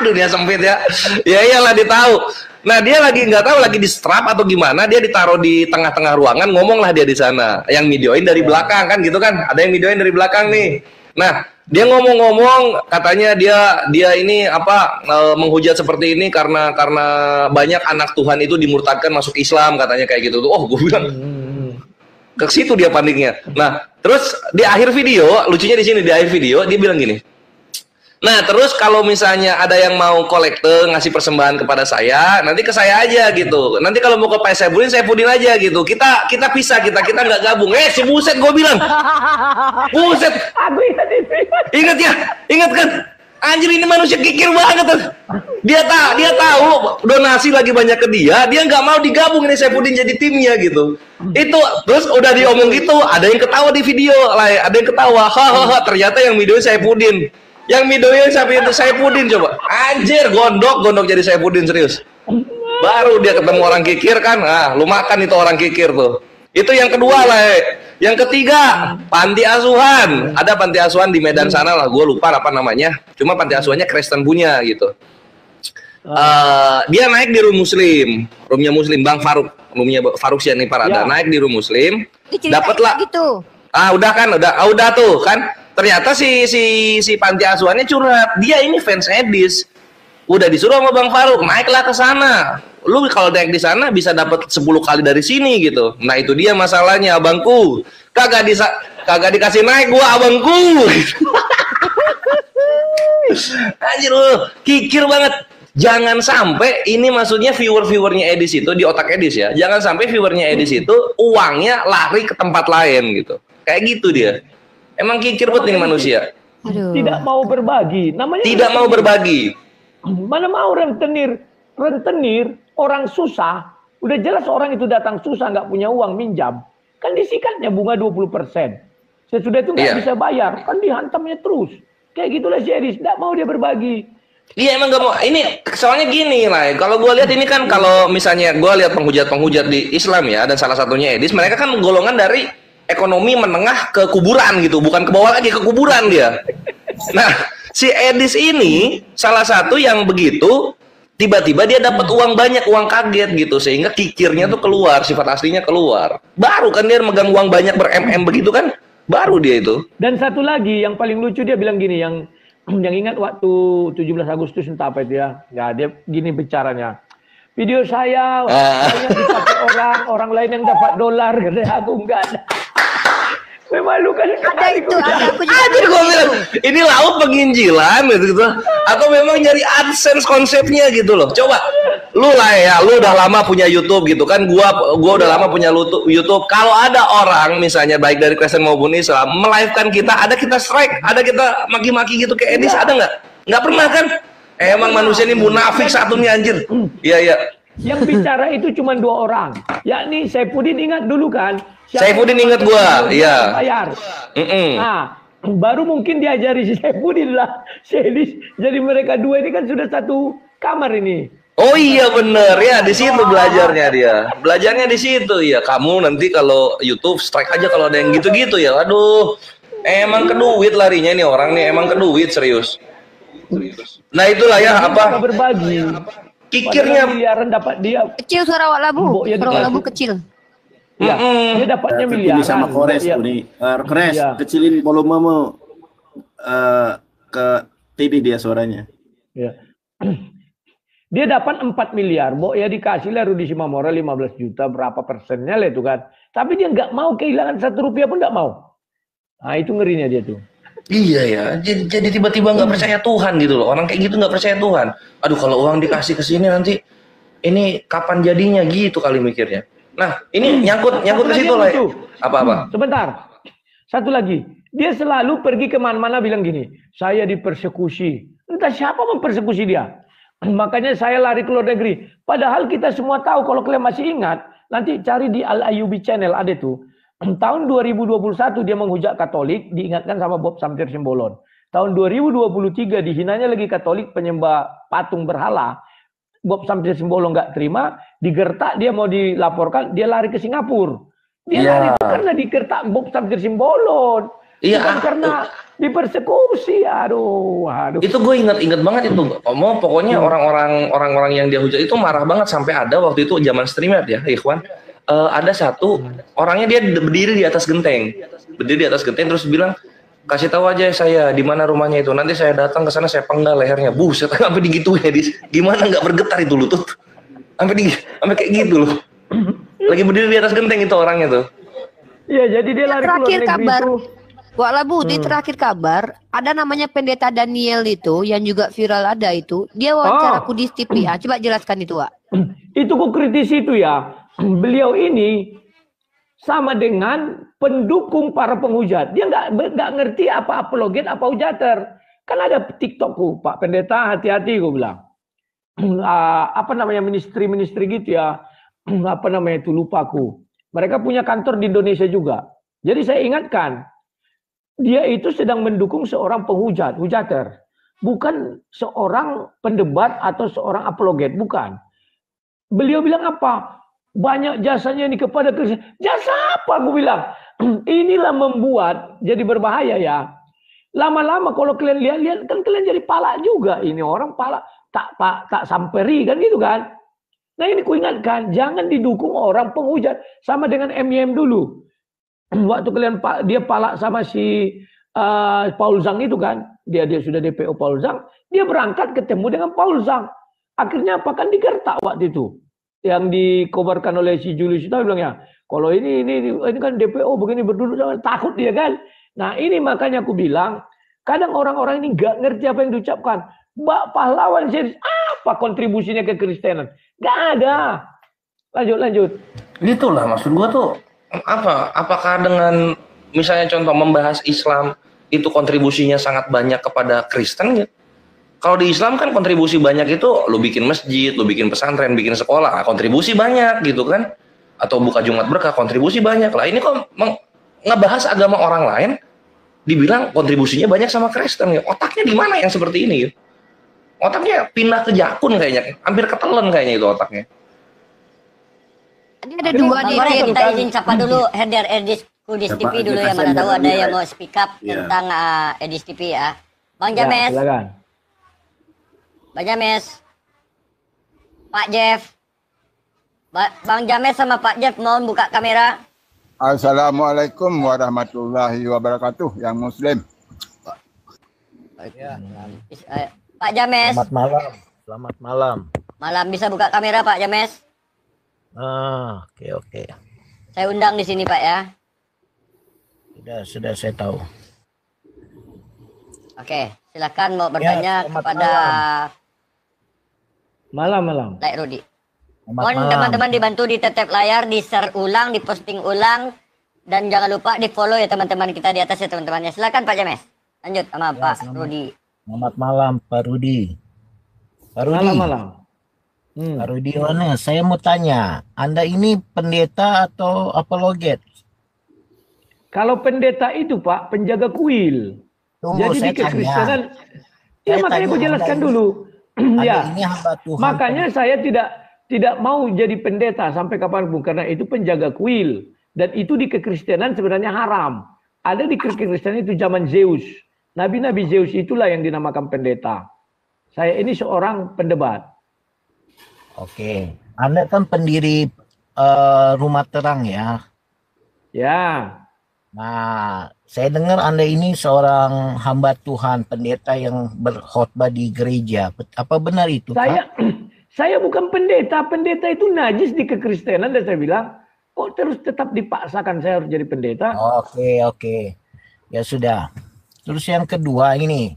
Dunia sempit ya. Ya iyalah ditahu. Nah, dia lagi nggak tahu lagi di strap atau gimana, dia ditaruh di tengah-tengah ruangan, ngomonglah dia di sana. Yang videoin dari belakang kan gitu kan. Ada yang videoin dari belakang nih. Nah, dia ngomong-ngomong katanya dia ini menghujat seperti ini karena banyak anak Tuhan itu dimurtadkan masuk Islam katanya kayak gitu tuh. Oh, gue bilang ke situ dia paniknya. Nah, terus di akhir video, lucunya di sini di akhir video dia bilang gini. Nah, terus kalau misalnya ada yang mau kolekte ngasih persembahan kepada saya, nanti ke saya aja gitu. Nanti kalau mau ke Pak Saifudin aja gitu. Kita pisah, kita nggak gabung. Si buset gue bilang. Buset. Aku ingat ya? Ingat kan? Anjir, ini manusia kikir banget. Dia tahu donasi lagi banyak ke dia nggak mau digabung ini Saifudin jadi timnya gitu. Itu terus udah diomong gitu, ada yang ketawa di video, ada yang ketawa. Hahaha, ternyata yang video Saifudin. Yang videonya Saifudin coba. Anjir, gondok jadi Saifudin serius. Baru dia ketemu orang kikir kan. Lu makan itu orang kikir tuh. Itu yang kedua lah. Yang ketiga, panti asuhan. Ada panti asuhan di Medan sana lah, gue lupa apa namanya. Cuma panti asuhannya Kristen punya gitu. Dia naik di roomnya Muslim, Bang Faruk, roomnya Faruk Siani Parada, naik di room Muslim. Dapatlah. Gitu. Udah tuh kan. Ternyata si panti asuhannya curhat. Dia ini fans Edis. Udah disuruh sama Bang Faruk, naiklah ke sana. Lu kalau naik di sana bisa dapat 10 kali dari sini gitu. Nah, itu dia masalahnya, abangku. Kagak dikasih naik gua, abangku. Anjir lu, kikir banget. Jangan sampai ini maksudnya viewernya Edis itu di otak Edis ya. Jangan sampai viewernya Edis itu uangnya lari ke tempat lain gitu. Kayak gitu dia. Emang kikir banget ini manusia. Tidak mau berbagi. Namanya tidak mau berbagi. Mana mau rentenir orang susah. Udah jelas orang itu datang susah, nggak punya uang, minjam. Kan disikatnya bunga 20%. Sesudah itu nggak bisa bayar, kan dihantamnya terus. Kayak gitulah si Edis, nggak mau dia berbagi. Iya emang nggak mau. Ini soalnya gini lah. Kalau gue lihat ini kan, kalau misalnya gue lihat penghujat di Islam ya, dan salah satunya Edis, mereka kan golongan dari ekonomi menengah ke kuburan gitu, bukan ke bawah lagi, ke kuburan dia. Nah, si Edis ini salah satu yang begitu. Tiba-tiba dia dapat uang banyak, uang kaget gitu, sehingga kikirnya tuh keluar, sifat aslinya keluar. Baru kan dia megang uang banyak ber-MM begitu kan, baru dia itu. Dan satu lagi yang paling lucu, dia bilang gini, yang ingat waktu 17 Agustus entah apa itu ya, dia gini bicaranya. Video saya dipakai orang lain yang dapat dolar, katanya aku enggak ada. Memalukan. Ada itu, ada aku juga. Anjir, gue bilang, ini laut penginjilan gitu. Atau memang nyari AdSense konsepnya gitu loh. Coba, lu lu lah ya, lu udah lama punya YouTube gitu kan, gua udah lama punya YouTube. Kalau ada orang misalnya baik dari Kristen maupun Islam melive-kan kita, ada kita strike, ada kita maki-maki gitu kayak Edis, ada nggak? Nggak pernah kan? Emang manusia ini munafik satunya anjir. Iya iya. Yang bicara itu cuma 2 orang, yakni Saifuddin, ingat dulu kan? Saifuddin ingat gua, iya. Bayar. Nah, baru mungkin diajari si Saifuddin lah, si Edis. Jadi mereka 2 ini kan sudah satu kamar ini. Oh iya bener ya, di situ belajarnya dia. Belajarnya di situ ya. Kamu nanti kalau YouTube strike aja kalau ada yang gitu-gitu ya. Aduh, emang ke duit larinya nih orang nih, emang ke duit serius. Nah itulah ya apa? Berbagi. Kikirnya miliaran dapat dia. Kecil suara Wak Labu, suara Wak Labu kecil. Ya, dia dapatnya miliaran. Ini sama Kores nih. Kores, kecilin volumemu ke TV dia suaranya. Ya. Dia dapat 4 miliar, ya dikasih lah Rudi Simamora 15 juta, berapa persennya lah itu kan. Tapi dia nggak mau kehilangan 1 rupiah pun nggak mau. Nah itu ngerinya dia tuh. Iya ya, jadi tiba-tiba nggak percaya Tuhan gitu loh. Orang kayak gitu nggak percaya Tuhan. Aduh kalau uang dikasih ke sini nanti, ini kapan jadinya gitu kali mikirnya. Nah ini nyangkut ke situ lah. Ya. Apa-apa? Sebentar, satu lagi. Dia selalu pergi kemana-mana bilang gini, saya dipersekusi. Entah siapa mempersekusi dia. Makanya saya lari ke luar negeri. Padahal kita semua tahu, kalau kalian masih ingat, nanti cari di Al Ayyubi Channel ada tuh. Tahun 2021 dia menghujat Katolik, diingatkan sama Bob Samtir Simbolon. Tahun 2023 dihinanya lagi Katolik penyembah patung berhala. Bob Samtir Simbolon nggak terima, digertak dia mau dilaporkan, dia lari ke Singapura. Dia lari itu karena digertak Bob Samtir Simbolon. Bukan karena dipersekusi. Aduh. Itu gue ingat banget itu. Pokoknya orang-orang yang dia hujat itu marah banget sampai ada waktu itu zaman streamer ya, Ikhwan. Ada satu orangnya dia berdiri di atas genteng, terus bilang kasih tahu aja saya di mana rumahnya itu, nanti saya datang ke sana saya penggal lehernya. Buset, sampai digituin ya, gimana nggak bergetar itu lutut, sampai kayak gitu loh. Lagi berdiri di atas genteng itu orangnya tuh. Iya, jadi dia lari keluar negeri kabar. itu. Wak Labu, di terakhir kabar ada namanya Pendeta Daniel itu yang juga viral ada itu. Dia wawancara Kudis TV. Coba jelaskan itu, Wak. Itu kok kritisi itu ya. Beliau ini sama dengan pendukung para penghujat. Dia nggak ngerti apa apologet, apa hujater. Kan ada TikTokku, Pak Pendeta hati-hati gue bilang. Apa namanya ministry gitu ya. Apa namanya itu lupa aku. Mereka punya kantor di Indonesia juga. Jadi saya ingatkan, dia itu sedang mendukung seorang penghujat, hujater. Bukan seorang pendebat atau seorang apologet, bukan. Beliau bilang apa? Banyak jasanya ini kepada Kristen. Jasa apa? Gue bilang. Inilah membuat jadi berbahaya ya. Lama-lama kalau kalian lihat kan kalian jadi pala juga. Ini orang pala tak samperi kan gitu kan. Nah ini ku ingatkan, jangan didukung orang penghujat sama dengan MYM dulu. Waktu kalian dia pala sama si Paul Zhang itu kan, dia sudah DPO Paul Zhang, dia berangkat ketemu dengan Paul Zhang. Akhirnya apa kan digertak waktu itu. Yang dikobarkan oleh si Julius itu bilang ya, kalau ini kan DPO begini berduduk takut dia kan. Nah ini makanya aku bilang, kadang orang-orang ini nggak ngerti apa yang diucapkan. Pahlawan serius, apa kontribusinya ke Kristenan? Nggak ada. Lanjut. Itulah maksud gua tuh, apakah dengan misalnya contoh membahas Islam itu kontribusinya sangat banyak kepada Kristen gitu? Kalau di Islam kan kontribusi banyak itu lo bikin masjid, lo bikin pesantren, bikin sekolah, kontribusi banyak gitu kan? Atau buka Jumat Berkah, kontribusi banyak lah. Ini kok ngebahas agama orang lain, dibilang kontribusinya banyak sama Kristen ya. Otaknya di mana yang seperti ini gitu? Otaknya pindah ke jakun kayaknya, hampir ketelan kayaknya itu otaknya. Ini ada dua nih. Kita izin sapa dulu header Edis Kudis TV dulu ya, mana tahu ada yang mau speak up tentang Edis TV ya. Bang James. Ya, silakan. Bang James. Pak Jeff. Bang James sama Pak Jeff mohon buka kamera. Assalamualaikum warahmatullahi wabarakatuh yang muslim. Ya. Pak James. Selamat malam. Malam bisa buka kamera Pak James? Oke. Saya undang di sini Pak ya. Sudah saya tahu. Oke, silakan mau bertanya kepada malam. Lek Rudi. Mohon teman-teman dibantu di tetep layar, di share ulang, di posting ulang, dan jangan lupa di follow ya teman-teman kita di atas ya teman-teman ya. Silakan Pak James. Lanjut sama Pak Rudi. Selamat malam Pak Rudi. Pak Rudi. Malam. Pak Rudi Yohanes, saya mau tanya, Anda ini pendeta atau apologet? Kalau pendeta itu Pak, penjaga kuil. Tunggu, jadi saya di kekristenan, tanya. ya Saya makanya tanya, gue jelaskan Anda dulu. Ya, ini hamba Tuhan. makanya saya tidak mau jadi pendeta sampai kapanpun karena itu penjaga kuil dan itu di kekristenan sebenarnya haram. Ada di kekristenan itu zaman Zeus. Nabi-nabi Zeus itulah yang dinamakan pendeta. Saya ini seorang pendebat. Oke, Anda kan pendiri Rumah Terang ya. Ya. Nah, saya dengar Anda ini seorang hamba Tuhan, pendeta yang berkhotbah di gereja. Apa benar itu, Pak? Saya bukan pendeta. Pendeta itu najis di kekristenan dan saya bilang, kok terus tetap dipaksakan saya harus jadi pendeta? Oke. Ya sudah. Terus yang kedua ini,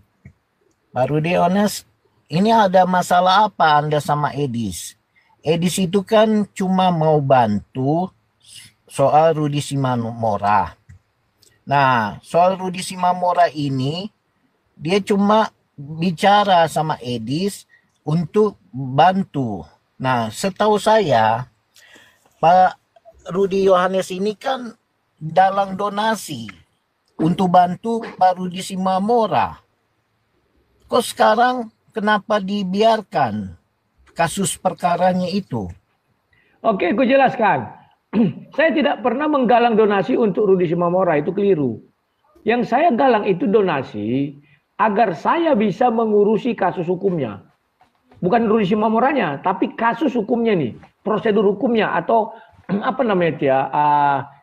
Pak Rudi Yohanes, ini ada masalah apa Anda sama Edis? Edis itu kan cuma mau bantu soal Rudi Simamora. Nah, soal Rudi Simamora ini, dia cuma bicara sama Edis untuk bantu. Nah, setahu saya, Pak Rudi Yohanes ini kan dalang donasi untuk bantu Pak Rudi Simamora. Kok sekarang kenapa dibiarkan kasus perkaranya itu? Oke, aku jelaskan. Saya tidak pernah menggalang donasi untuk Rudi Simamora, itu keliru. Yang saya galang itu donasi agar saya bisa mengurusi kasus hukumnya. Bukan Rudi Simamoranya, tapi kasus hukumnya nih, prosedur hukumnya atau apa namanya ya,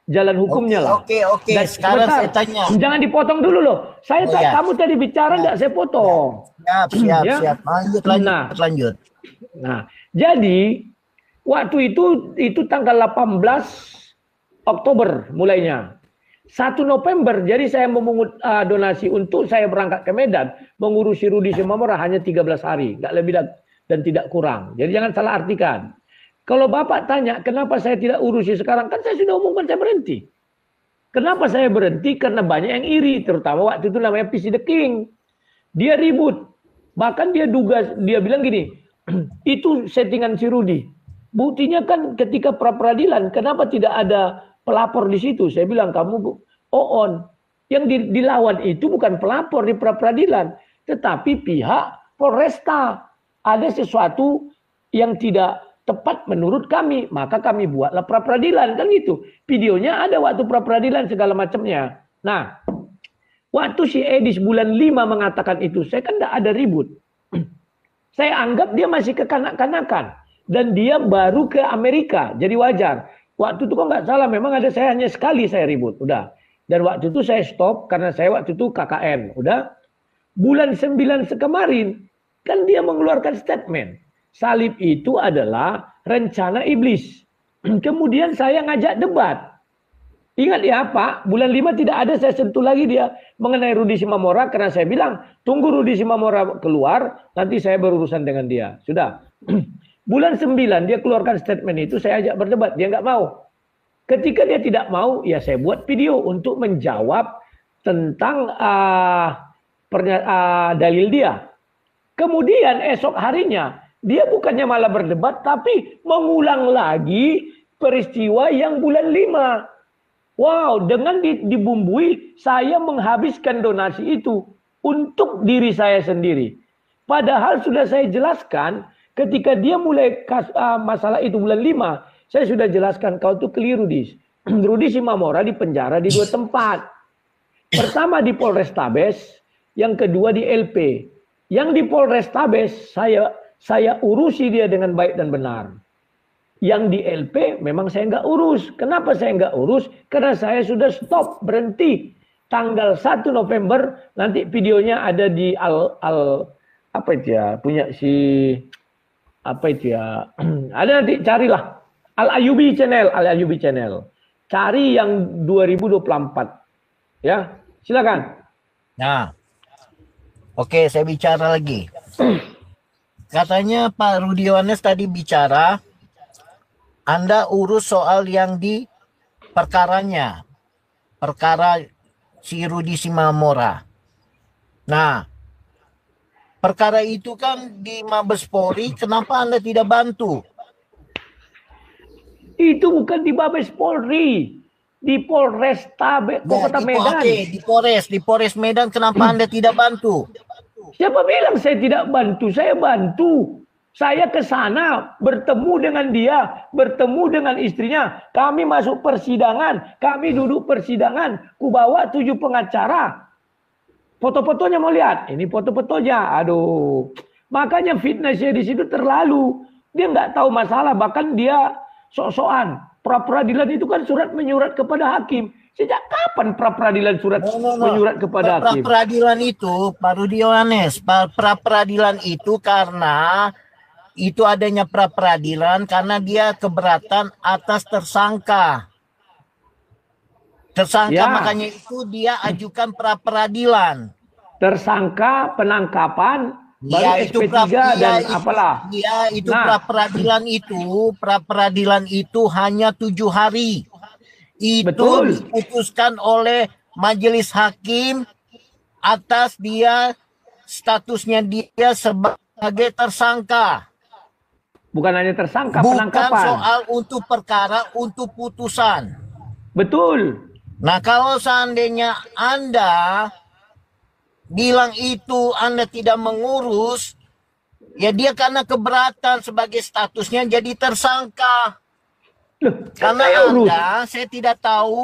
jalan hukumnya lah. Oke. Dan Sekarang sebentar, saya tanya. Jangan dipotong dulu loh. Kamu tadi bicara nggak saya potong. Siap. Lanjut. Nah, jadi waktu itu tanggal 18 Oktober mulainya. 1 November, jadi saya memungut donasi untuk saya berangkat ke Medan mengurusi Rudi Simamora hanya 13 hari, nggak lebih dan tidak kurang. Jadi jangan salah artikan. Kalau Bapak tanya, kenapa saya tidak urusi sekarang? Kan saya sudah umumkan saya berhenti. Kenapa saya berhenti? Karena banyak yang iri, terutama waktu itu namanya PC The King. Dia ribut. Bahkan dia bilang gini, itu settingan si Rudi. Buktinya kan ketika pra-peradilan, kenapa tidak ada pelapor di situ? Saya bilang, kamu on. Yang dilawan itu bukan pelapor di pra-peradilan, tetapi pihak Polresta. Ada sesuatu yang tidak tepat menurut kami, maka kami buatlah pra-peradilan, kan gitu. Videonya ada waktu pra-peradilan segala macamnya. Nah, waktu si Edis bulan 5 mengatakan itu, saya kan tidak ada ribut. Saya anggap dia masih kekanak-kanakan. Dan dia baru ke Amerika, jadi wajar. Waktu itu kok nggak salah, memang ada saya hanya sekali saya ribut, udah. Dan waktu itu saya stop karena saya waktu itu KKN, udah. Bulan 9 kemarin, kan dia mengeluarkan statement. Salib itu adalah rencana iblis. Kemudian saya ngajak debat. Ingat ya Pak, bulan 5 tidak ada saya sentuh lagi dia mengenai Rudi Simamora karena saya bilang, tunggu Rudi Simamora keluar, nanti saya berurusan dengan dia. Sudah. Bulan 9 dia keluarkan statement itu, saya ajak berdebat, dia nggak mau. Ketika dia tidak mau, ya saya buat video untuk menjawab tentang dalil dia. Kemudian esok harinya, dia bukannya malah berdebat, tapi mengulang lagi peristiwa yang bulan 5. Wow, dengan dibumbui, saya menghabiskan donasi itu untuk diri saya sendiri. Padahal sudah saya jelaskan, ketika dia mulai masalah itu bulan 5, saya sudah jelaskan, kau tuh keliru, Dis. Rudi Simamora dipenjara di 2 tempat. Pertama di Polrestabes, yang kedua di LP. Yang di Polrestabes, saya urusi dia dengan baik dan benar. Yang di LP memang saya nggak urus. Kenapa saya nggak urus? Karena saya sudah stop, berhenti. Tanggal 1 November, nanti videonya ada di apa itu ya, punya si apa itu ya, ada nanti carilah Al Ayyubi Channel, cari yang 2024 ya, silakan. Nah, oke, saya bicara lagi. Katanya Pak Rudi Yohanes tadi bicara Anda urus soal yang di perkaranya. Perkara si Rudi Simamora. Nah, perkara itu kan di Mabes Polri, kenapa Anda tidak bantu? Itu bukan di Mabes Polri, di Polresta Kota Medan. Oke, di Polres Medan, kenapa Anda tidak bantu? Siapa bilang saya tidak bantu? Saya bantu. Saya ke sana bertemu dengan dia, bertemu dengan istrinya. Kami masuk persidangan, kami duduk persidangan. Ku bawa 7 pengacara. Foto-fotonya mau lihat? Ini foto-fotonya. Aduh. Makanya fitnah saya di situ terlalu. Dia nggak tahu masalah, bahkan dia sok-sokan. Pra-peradilan itu kan surat menyurat kepada hakim. Sejak kapan pra-peradilan surat menyurat kepada hakim? Pra-peradilan itu, Pak Rudi Yohanes, pra-peradilan itu karena itu adanya pra-peradilan karena dia keberatan atas tersangka. Ya. Makanya itu dia ajukan pra-peradilan. Tersangka, penangkapan, baru Ya, itu SP3 dan apalah. Ya, itu Nah. pra-peradilan itu hanya 7 hari. Itu Betul. diputuskan oleh majelis hakim atas dia statusnya dia sebagai tersangka. Bukan hanya tersangka, Bukan penangkapan. soal untuk perkara, untuk putusan. Betul. Nah, kalau seandainya Anda bilang itu Anda tidak mengurus, ya dia karena keberatan sebagai statusnya jadi tersangka. Karena saya tidak tahu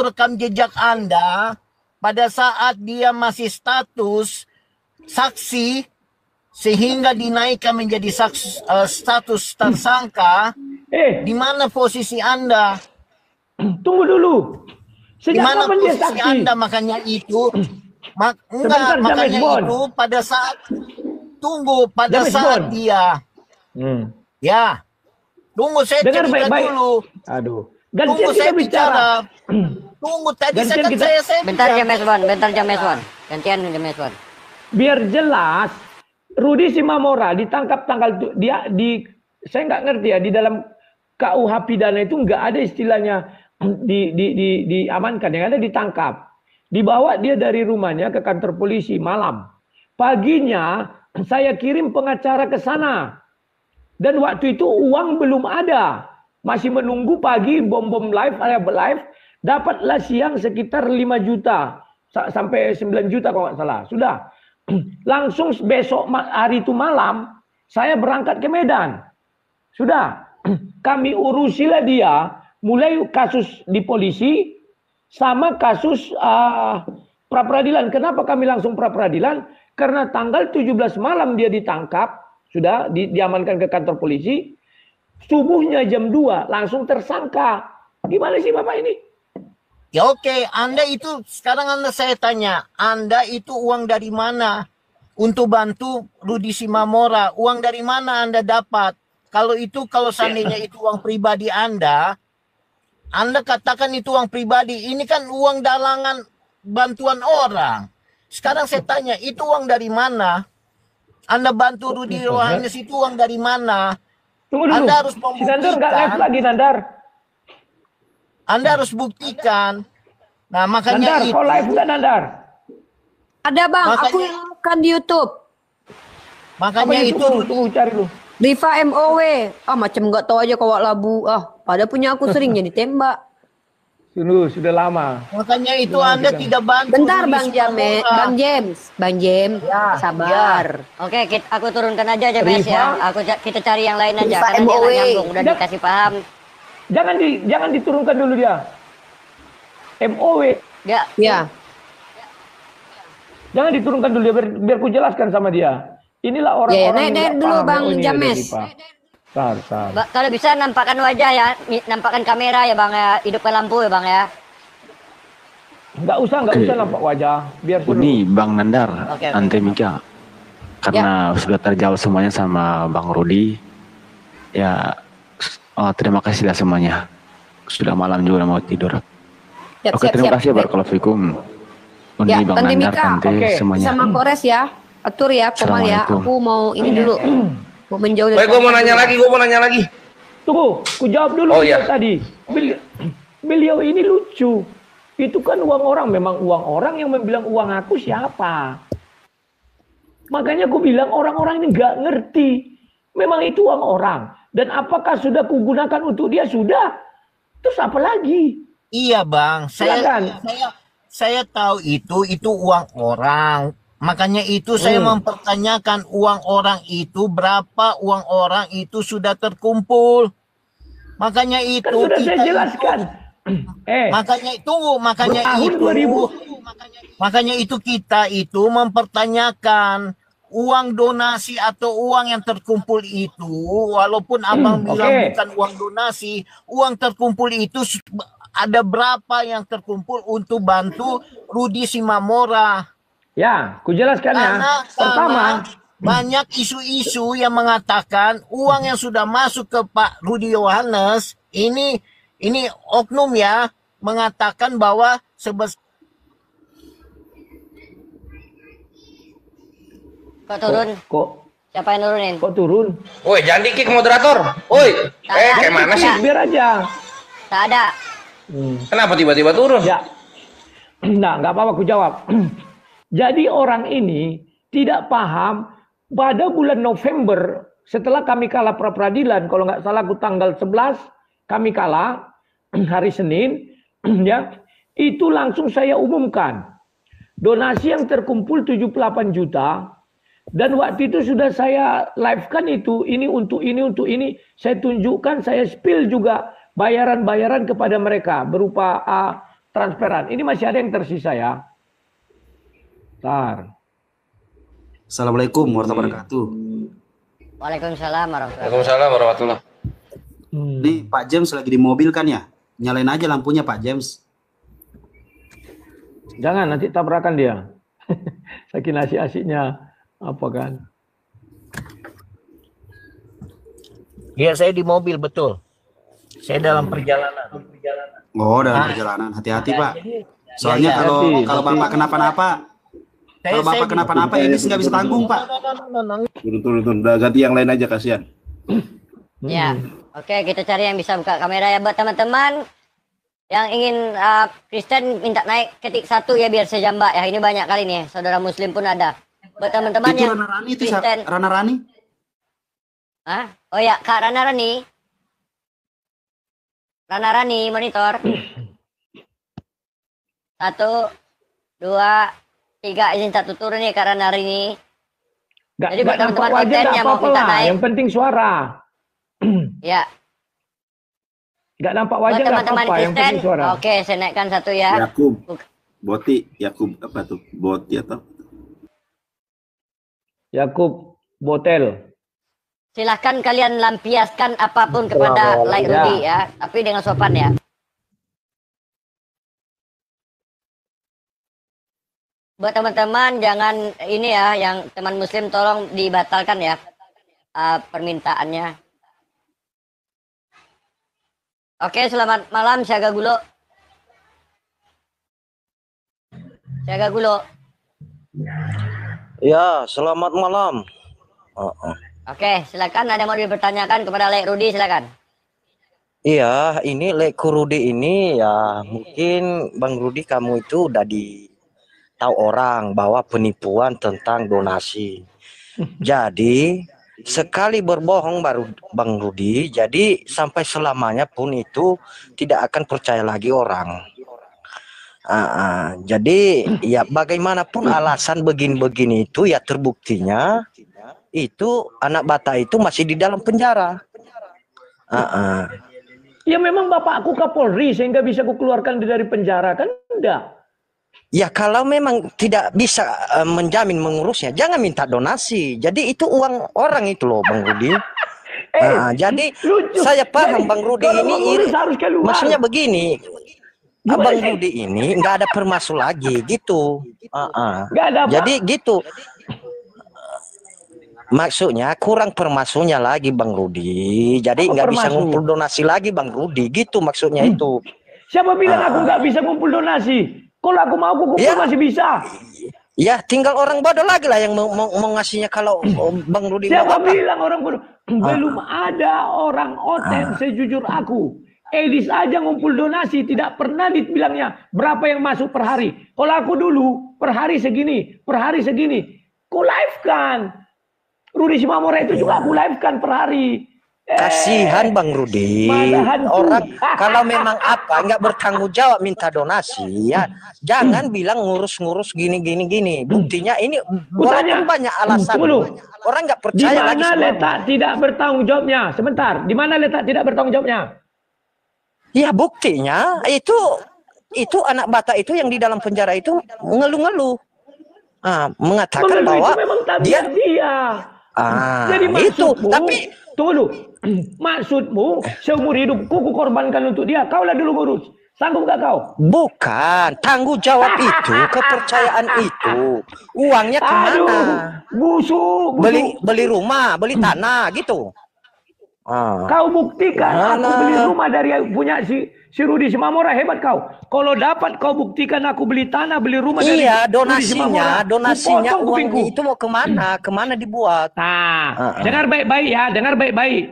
rekam jejak Anda pada saat dia masih status saksi sehingga dinaikkan menjadi status tersangka. Di mana posisi Anda? Tunggu dulu. Di mana kapan dia posisi saksi? Anda? Makanya itu Sebentar, makanya James Bond. itu pada saat James saat Bond. dia ya tunggu saya Dengar cerita baik-baik. dulu. Aduh. Tunggu Gantian saya kita bicara. Tunggu tadi Gantian saya kita- saya Bentar James Wan, gantian James Wan. Biar jelas, Rudi Simamora ditangkap tanggal saya nggak ngerti ya, di dalam KUH pidana itu nggak ada istilahnya diamankan, yang ada ditangkap. Dibawa dia dari rumahnya ke kantor polisi malam. Paginya saya kirim pengacara ke sana. Dan waktu itu uang belum ada. Masih menunggu pagi bom-bom live, dapatlah siang sekitar 5 juta. Sampai 9 juta kalau nggak salah. Sudah. Langsung besok hari itu malam, saya berangkat ke Medan. Sudah. Kami urusilah dia, mulai kasus di polisi, sama kasus pra-peradilan. Kenapa kami langsung pra-peradilan? Karena tanggal 17 malam dia ditangkap, sudah diamankan ke kantor polisi. Subuhnya jam 2 langsung tersangka. Gimana sih Bapak ini? Ya oke, Anda itu sekarang saya tanya, Anda itu uang dari mana untuk bantu Rudi Simamora? Uang dari mana Anda dapat? Kalau seandainya itu uang pribadi Anda katakan itu uang pribadi. Ini kan uang dalangan bantuan orang. Sekarang saya tanya, itu uang dari mana? Anda bantu Rudi Yohanes itu uang dari mana? Tunggu dulu. Anda harus Si Nandar nggak live membuktikan. lagi, Nandar. Anda harus buktikan. Nah, makanya Nandar, itu. kau live nggak Nandar? Ada bang, Makanya- aku yang kan di YouTube. Makanya Apa itu tunggu cari dulu. Riva MOW. Macam nggak tahu aja kawak labu. Padahal punya aku sering jadi tembak. Sudah lama. Makanya itu Anda tidak bantu. Bentar Rudi Bang James, Simamora. Bang James, sabar. Oke, aku turunkan aja James ya. Kita cari yang lain aja Riva karena dia MOW. nggak nyambung, udah dikasih paham. Jangan diturunkan dulu dia. MOW. Ya. Jangan diturunkan dulu dia, biar ku jelaskan sama dia. Inilah orang-orang naik yang nggak dulu, paham. Bang Oh, ini James. ada Dipa. Tar. Kalau bisa nampakkan wajah ya, nampakkan kamera ya Bang ya, hidupkan lampu ya Bang ya. Nggak usah nampak wajah. Biar seru. Ini Bang Nandar, Oke. Ante Mika. Karena sudah terjawab semuanya sama Bang Rudi. Ya, terima kasih lah semuanya. Sudah malam juga mau tidur. Oke, terima kasih. Barakallahu Undi, Ya, Bang Tante Nandar, Mika. Tante, semuanya. Sama Kores ya. Atur ya, Komal ya. Assalamualaikum. Aku mau ini dulu. Mau menjauh dari Baik, gue mau nanya lagi. Tunggu, ku jawab dulu Oh, iya. tadi. Beliau ini lucu. Itu kan uang orang, memang uang orang yang bilang uang aku siapa. Makanya aku bilang orang-orang ini nggak ngerti. Memang itu uang orang. Dan apakah sudah kugunakan untuk dia? Sudah. Terus apa lagi? Iya bang, Silakan. saya tahu itu uang orang. Makanya itu saya mempertanyakan uang orang itu berapa uang orang itu sudah terkumpul. Makanya itu Kan sudah saya jelaskan. Makanya itu kita itu mempertanyakan uang donasi atau uang yang terkumpul itu, walaupun abang bilang bukan uang donasi, uang terkumpul itu ada berapa yang terkumpul untuk bantu Rudi Simamora. Ya, ku jelaskan ya. Pertama, banyak isu-isu yang mengatakan uang yang sudah masuk ke Pak Rudi Yohanes ini oknum ya, mengatakan bahwa Kok turun? Siapa yang nurunin? Kok turun? Woi, jangan di-kick moderator. Woi, kayak mana sih? Biar aja. Tak ada. Kenapa tiba-tiba turun? Ya. Nah, nggak apa-apa, aku jawab. Jadi orang ini tidak paham pada bulan November setelah kami kalah pra-peradilan, kalau nggak salah aku tanggal 11 kami kalah hari Senin, ya itu langsung saya umumkan donasi yang terkumpul 78 juta dan waktu itu sudah saya live-kan itu ini untuk ini saya tunjukkan, saya spill juga bayaran-bayaran kepada mereka berupa transferan. Ini masih ada yang tersisa ya. Bentar. Assalamualaikum warahmatullahi wabarakatuh. Waalaikumsalam warahmatullahi Waalaikumsalam warahmatullahi. Ini Pak James lagi di mobil kan ya? Nyalain aja lampunya Pak James. Jangan, nanti tabrakan dia. Saking asik-asiknya apa kan? ya saya di mobil betul. Saya dalam perjalanan. Oh, dalam perjalanan. Hati-hati Pak. Soalnya kalau Bapak kenapa-napa, kalau Bapak kenapa-napa ini nggak bisa tanggung Pak. Turun. Udah ganti yang lain aja, kasihan. Ya, oke, kita cari yang bisa buka kamera ya buat teman-teman yang ingin Kristen minta naik ketik 1 ya biar saya jambak ya. Ini banyak kali nih, saudara Muslim pun ada. Buat teman-teman Itu yang Rana Rani itu Kristen. Rana Rani. Hah? Oh ya, Kak Rana Rani. Rana Rani monitor. 1, 2, 3 izin 1 turun nih Kak Rana Rani. Jadi buat teman-teman konten yang mau minta naik. Yang penting suara. Ya. Nggak nampak wajah Buat nggak teman-teman apa-apa, yang Kristen, penting suara. oke, saya naikkan 1 ya. Yakub apa tuh? Boti atau? Yakub Botel. Silahkan kalian lampiaskan apapun kepada Like Rudi ya, tapi dengan sopan ya. Buat teman-teman jangan ini ya, yang teman Muslim tolong dibatalkan ya permintaannya. Oke, selamat malam Siaga Gulo. Siaga Gulo. Ya, selamat malam. Oke, silakan ada mau dipertanyakan kepada Lek Rudi, silakan. Iya, ini Lek Rudi ini ya mungkin Bang Rudi kamu itu udah tahu orang bahwa penipuan tentang donasi. Jadi sekali berbohong baru Bang Rudi, jadi sampai selamanya pun itu tidak akan percaya lagi orang. Jadi ya bagaimanapun alasan begini-begini itu ya terbuktinya itu anak bata itu masih di dalam penjara. Ya memang bapakku Kapolri sehingga bisa kukeluarkan dari penjara kan enggak. Ya kalau memang tidak bisa menjamin mengurusnya, jangan minta donasi. Jadi itu uang orang itu loh Bang Rudi. Jadi saya paham Bang Rudi ini maksudnya begini. Abang Rudi ini nggak ada permasul lagi gitu. Jadi gitu. Maksudnya kurang permasulnya lagi Bang Rudi. Jadi nggak bisa ngumpul donasi lagi Bang Rudi. Gitu maksudnya itu. Siapa bilang aku nggak bisa ngumpul donasi? Kalau aku mau kumpul masih bisa. Ya, tinggal orang bodoh lagi lah yang mau ngasihnya kalau Bang Rudi Siapa bilang orang bodoh? Belum ada orang oten sejujur aku. Edis aja ngumpul donasi, tidak pernah dibilangnya berapa yang masuk per hari. Kalau aku dulu, per hari segini, per hari segini. Ku live-kan. Rudi Simamora itu juga aku live-kan per hari. Kasihan Bang Rudi. Orang kalau memang nggak bertanggung jawab minta donasi ya, jangan bilang ngurus-ngurus gini. Buktinya ini walaupun banyak alasan. Orang nggak percaya lagi. Di mana letak tidak bertanggung jawabnya? Sebentar, di mana letak tidak bertanggung jawabnya? Ya buktinya itu anak Batak itu yang di dalam penjara itu ngeluh-ngeluh. Mengatakan bahwa dia. Jadi itu tapi tunggu dulu. Maksudmu seumur hidupku ku korbankan untuk dia. Kaulah dulu ngurus. Sanggup gak kau? Bukan. Tanggung jawab itu, kepercayaan itu. Uangnya kemana? Busuk. Beli rumah, beli tanah gitu. Kau buktikan aku beli rumah dari punya si Rudi Simamora. Hebat kau. Kalau dapat kau buktikan aku beli tanah, beli rumah dari donasinya uang itu mau kemana? Kemana dibuat? Dengar baik-baik ya, dengar baik-baik.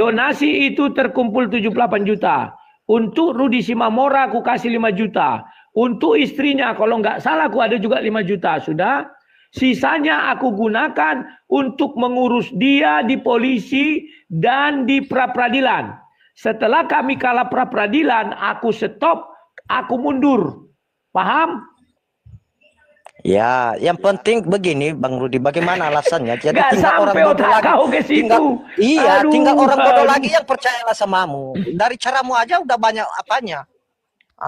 Donasi itu terkumpul 78 juta. Untuk Rudi Simamora aku kasih 5 juta. Untuk istrinya kalau nggak salah aku ada juga 5 juta. Sudah. Sisanya aku gunakan untuk mengurus dia di polisi dan di pra-peradilan. Setelah kami kalah pra-peradilan, aku stop, aku mundur. Paham? Ya, yang penting begini Bang Rudi, bagaimana alasannya? Jadi gak tinggal orang bodoh lagi. Tinggal orang bodoh lagi yang percayalah samamu. Dari caramu aja udah banyak apanya.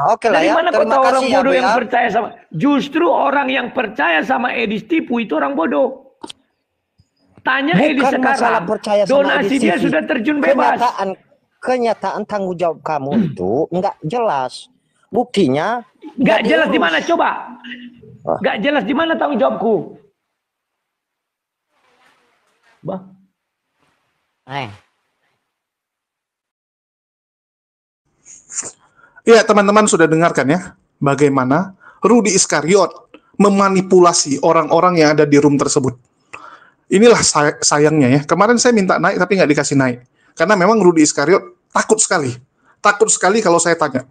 Oke lah ya. Dari mana kau tahu orang bodoh yang percaya sama? Justru orang yang percaya sama Edis tipu itu orang bodoh. Tanya Edis sekarang. Donasi dia sudah terjun bebas. Kenyataan tanggung jawab kamu itu nggak jelas. Buktinya nggak jelas di mana coba? Nggak jelas di mana tanggung jawabku? Iya, teman-teman sudah dengarkan ya, bagaimana Rudi Iskariot memanipulasi orang-orang yang ada di room tersebut. Inilah sayangnya ya, kemarin saya minta naik tapi nggak dikasih naik. Karena memang Rudi Iskariot takut sekali kalau saya tanya.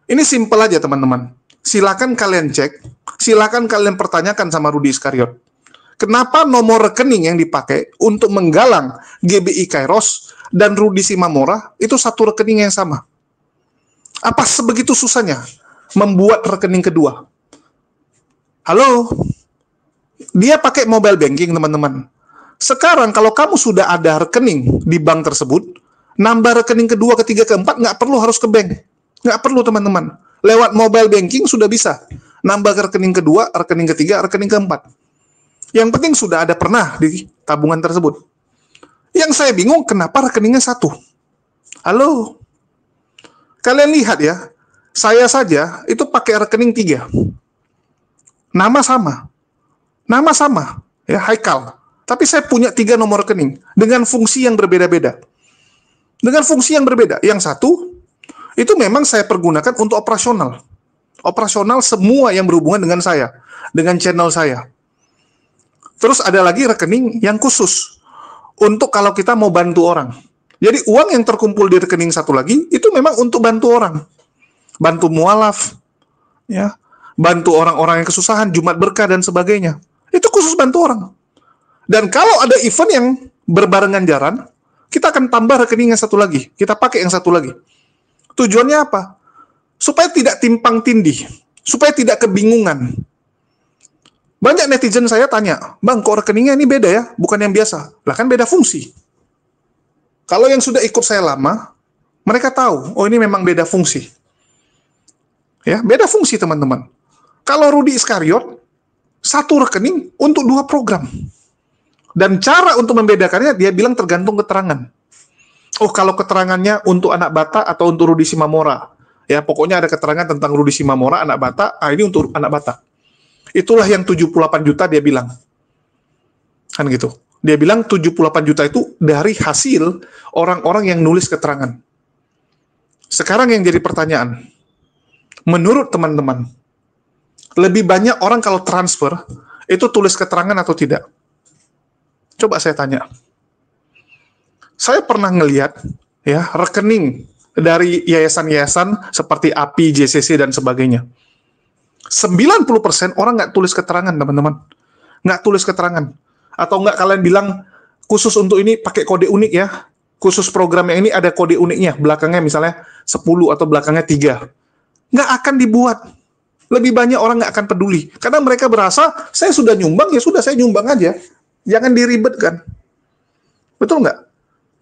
Ini simpel aja teman-teman, silakan kalian cek, silakan kalian pertanyakan sama Rudi Iskariot. Kenapa nomor rekening yang dipakai untuk menggalang GBI Kairos dan Rudi Simamora itu satu rekening yang sama? Apa sebegitu susahnya membuat rekening kedua? Halo? Dia pakai mobile banking, teman-teman. Sekarang kalau kamu sudah ada rekening di bank tersebut, nambah rekening kedua, ketiga, keempat, nggak perlu harus ke bank. Nggak perlu, teman-teman. Lewat mobile banking sudah bisa. Nambah ke rekening kedua, rekening ketiga, rekening keempat. Yang penting sudah ada pernah di tabungan tersebut. Yang saya bingung, kenapa rekeningnya satu? Halo? Kalian lihat ya, saya saja itu pakai rekening 3. Nama sama, ya Haikal. Tapi saya punya 3 nomor rekening dengan fungsi yang berbeda-beda. Yang satu, itu memang saya pergunakan untuk operasional. Operasional semua yang berhubungan dengan saya, dengan channel saya. Terus ada lagi rekening yang khusus untuk kalau kita mau bantu orang. Jadi uang yang terkumpul di rekening satu lagi itu memang untuk bantu orang, bantu mualaf, ya, bantu orang-orang yang kesusahan, Jumat Berkah dan sebagainya. Itu khusus bantu orang. Dan kalau ada event yang berbarengan jalan, kita akan tambah rekening yang satu lagi, kita pakai yang satu lagi. Tujuannya apa? Supaya tidak timpang tindih, supaya tidak kebingungan. Banyak netizen saya tanya, Bang, kok rekeningnya ini beda ya, bukan yang biasa? Lah kan beda fungsi. Kalau yang sudah ikut saya lama, mereka tahu, oh ini memang beda fungsi. Ya, beda fungsi teman-teman. Kalau Rudi Iskariot, satu rekening untuk 2 program. Dan cara untuk membedakannya, dia bilang tergantung keterangan. Oh, kalau keterangannya untuk anak Batak atau untuk Rudi Simamora. Ya, pokoknya ada keterangan tentang Rudi Simamora, anak Batak, ini untuk anak Batak. Itulah yang 78 juta dia bilang. Kan gitu. Dia bilang 78 juta itu dari hasil orang-orang yang nulis keterangan. Sekarang yang jadi pertanyaan, menurut teman-teman, Lebih banyak orang kalau transfer itu tulis keterangan atau tidak? Coba saya tanya. Saya pernah ngelihat ya rekening dari yayasan-yayasan seperti API, JCC dan sebagainya. 90% orang nggak tulis keterangan, teman-teman. Nggak tulis keterangan. Atau nggak kalian bilang khusus untuk ini pakai kode unik ya. Khusus programnya ini ada kode uniknya. Belakangnya misalnya 10 atau belakangnya 3. Nggak akan dibuat. Lebih banyak orang nggak akan peduli. Karena mereka berasa, saya sudah nyumbang, ya sudah saya nyumbang aja. Jangan diribetkan. Betul nggak?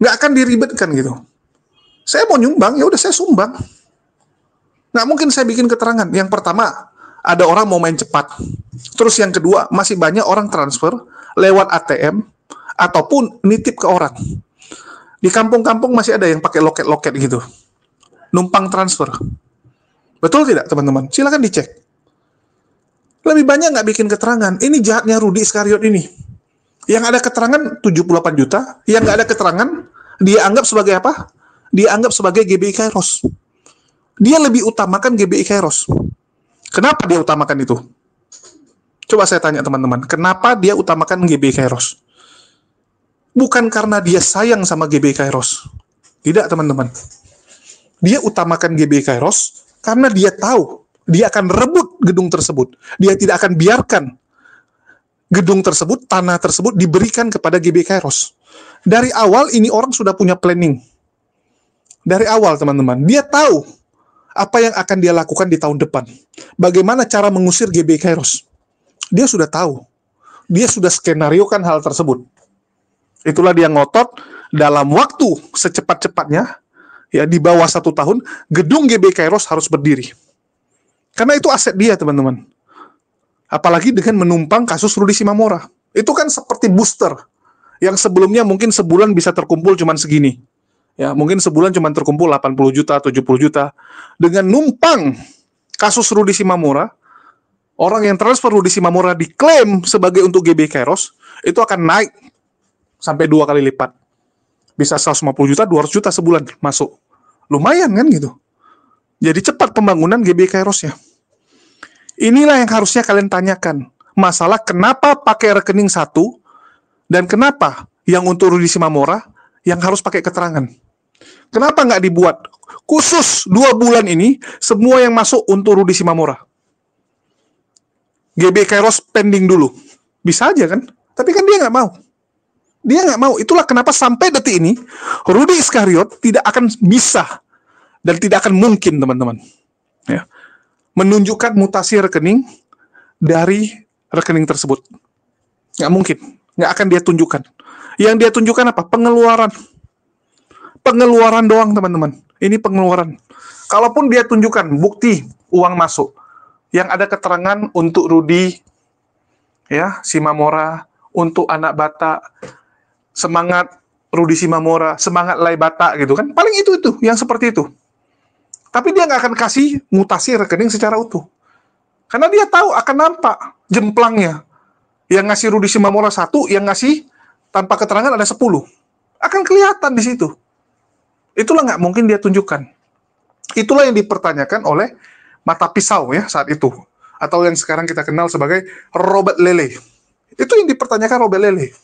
Nggak akan diribetkan gitu. Saya mau nyumbang, ya udah saya sumbang. Nggak mungkin saya bikin keterangan. Yang pertama, ada orang mau main cepat. Terus yang kedua, masih banyak orang transfer lewat ATM ataupun nitip ke orang. Di kampung-kampung masih ada yang pakai loket-loket gitu. Numpang transfer. Betul tidak, teman-teman? Silakan dicek. Lebih banyak nggak bikin keterangan. Ini jahatnya Rudy Iskariot ini. Yang ada keterangan 78 juta, yang nggak ada keterangan, dia anggap sebagai apa? Dia anggap sebagai GBI Kairos. Dia lebih utamakan GBI Kairos. Kenapa dia utamakan itu? Coba saya tanya teman-teman, kenapa dia utamakan GBI Kairos? Bukan karena dia sayang sama GBI Kairos. Tidak, teman-teman. Dia utamakan GBI Kairos karena dia tahu dia akan rebut gedung tersebut. Dia tidak akan biarkan gedung tersebut, tanah tersebut diberikan kepada GBI Kairos. Dari awal ini orang sudah punya planning. Dari awal, teman-teman. Dia tahu apa yang akan dia lakukan di tahun depan. Bagaimana cara mengusir GBI Kairos. Dia sudah tahu. Dia sudah skenariokan hal tersebut. Itulah dia ngotot dalam waktu secepat-cepatnya, ya di bawah 1 tahun, gedung GBI Kairos harus berdiri. Karena itu aset dia, teman-teman. Apalagi dengan menumpang kasus Rudy Simamora. Itu kan seperti booster. Yang sebelumnya mungkin sebulan bisa terkumpul cuman segini. Ya, mungkin sebulan cuma terkumpul 80 juta, 70 juta. Dengan numpang kasus Rudy Simamora, orang yang transfer Rudy Simamora diklaim sebagai untuk GBI Kairos, itu akan naik sampai 2 kali lipat. Bisa 150 juta, 200 juta sebulan masuk. Lumayan kan gitu. Jadi cepat pembangunan GBI Kairosnya. Inilah yang harusnya kalian tanyakan. Masalah kenapa pakai rekening satu, dan kenapa yang untuk Rudy Simamora yang harus pakai keterangan. Kenapa nggak dibuat khusus 2 bulan ini semua yang masuk untuk Rudy Simamora? GBI Kairos pending dulu. Bisa aja kan? Tapi kan dia nggak mau. Dia nggak mau. Itulah kenapa sampai detik ini Rudy Iskariot tidak akan bisa dan tidak akan mungkin, teman-teman, ya, menunjukkan mutasi rekening dari rekening tersebut. Nggak mungkin. Nggak akan dia tunjukkan. Yang dia tunjukkan apa? Pengeluaran. Pengeluaran doang, teman-teman. Ini pengeluaran. Kalaupun dia tunjukkan bukti uang masuk, yang ada keterangan untuk Rudy, ya, Simamora, untuk anak Batak, semangat Rudy Simamora, semangat Lai Batak gitu kan. Paling itu yang seperti itu. Tapi dia nggak akan kasih mutasi rekening secara utuh. Karena dia tahu akan nampak jemplangnya. Yang ngasih Rudy Simamora 1, yang ngasih tanpa keterangan ada 10. Akan kelihatan di situ. Itulah nggak mungkin dia tunjukkan. Itulah yang dipertanyakan oleh mata pisau ya saat itu. Atau yang sekarang kita kenal sebagai Robert Lele. Itu yang dipertanyakan Robert Lele.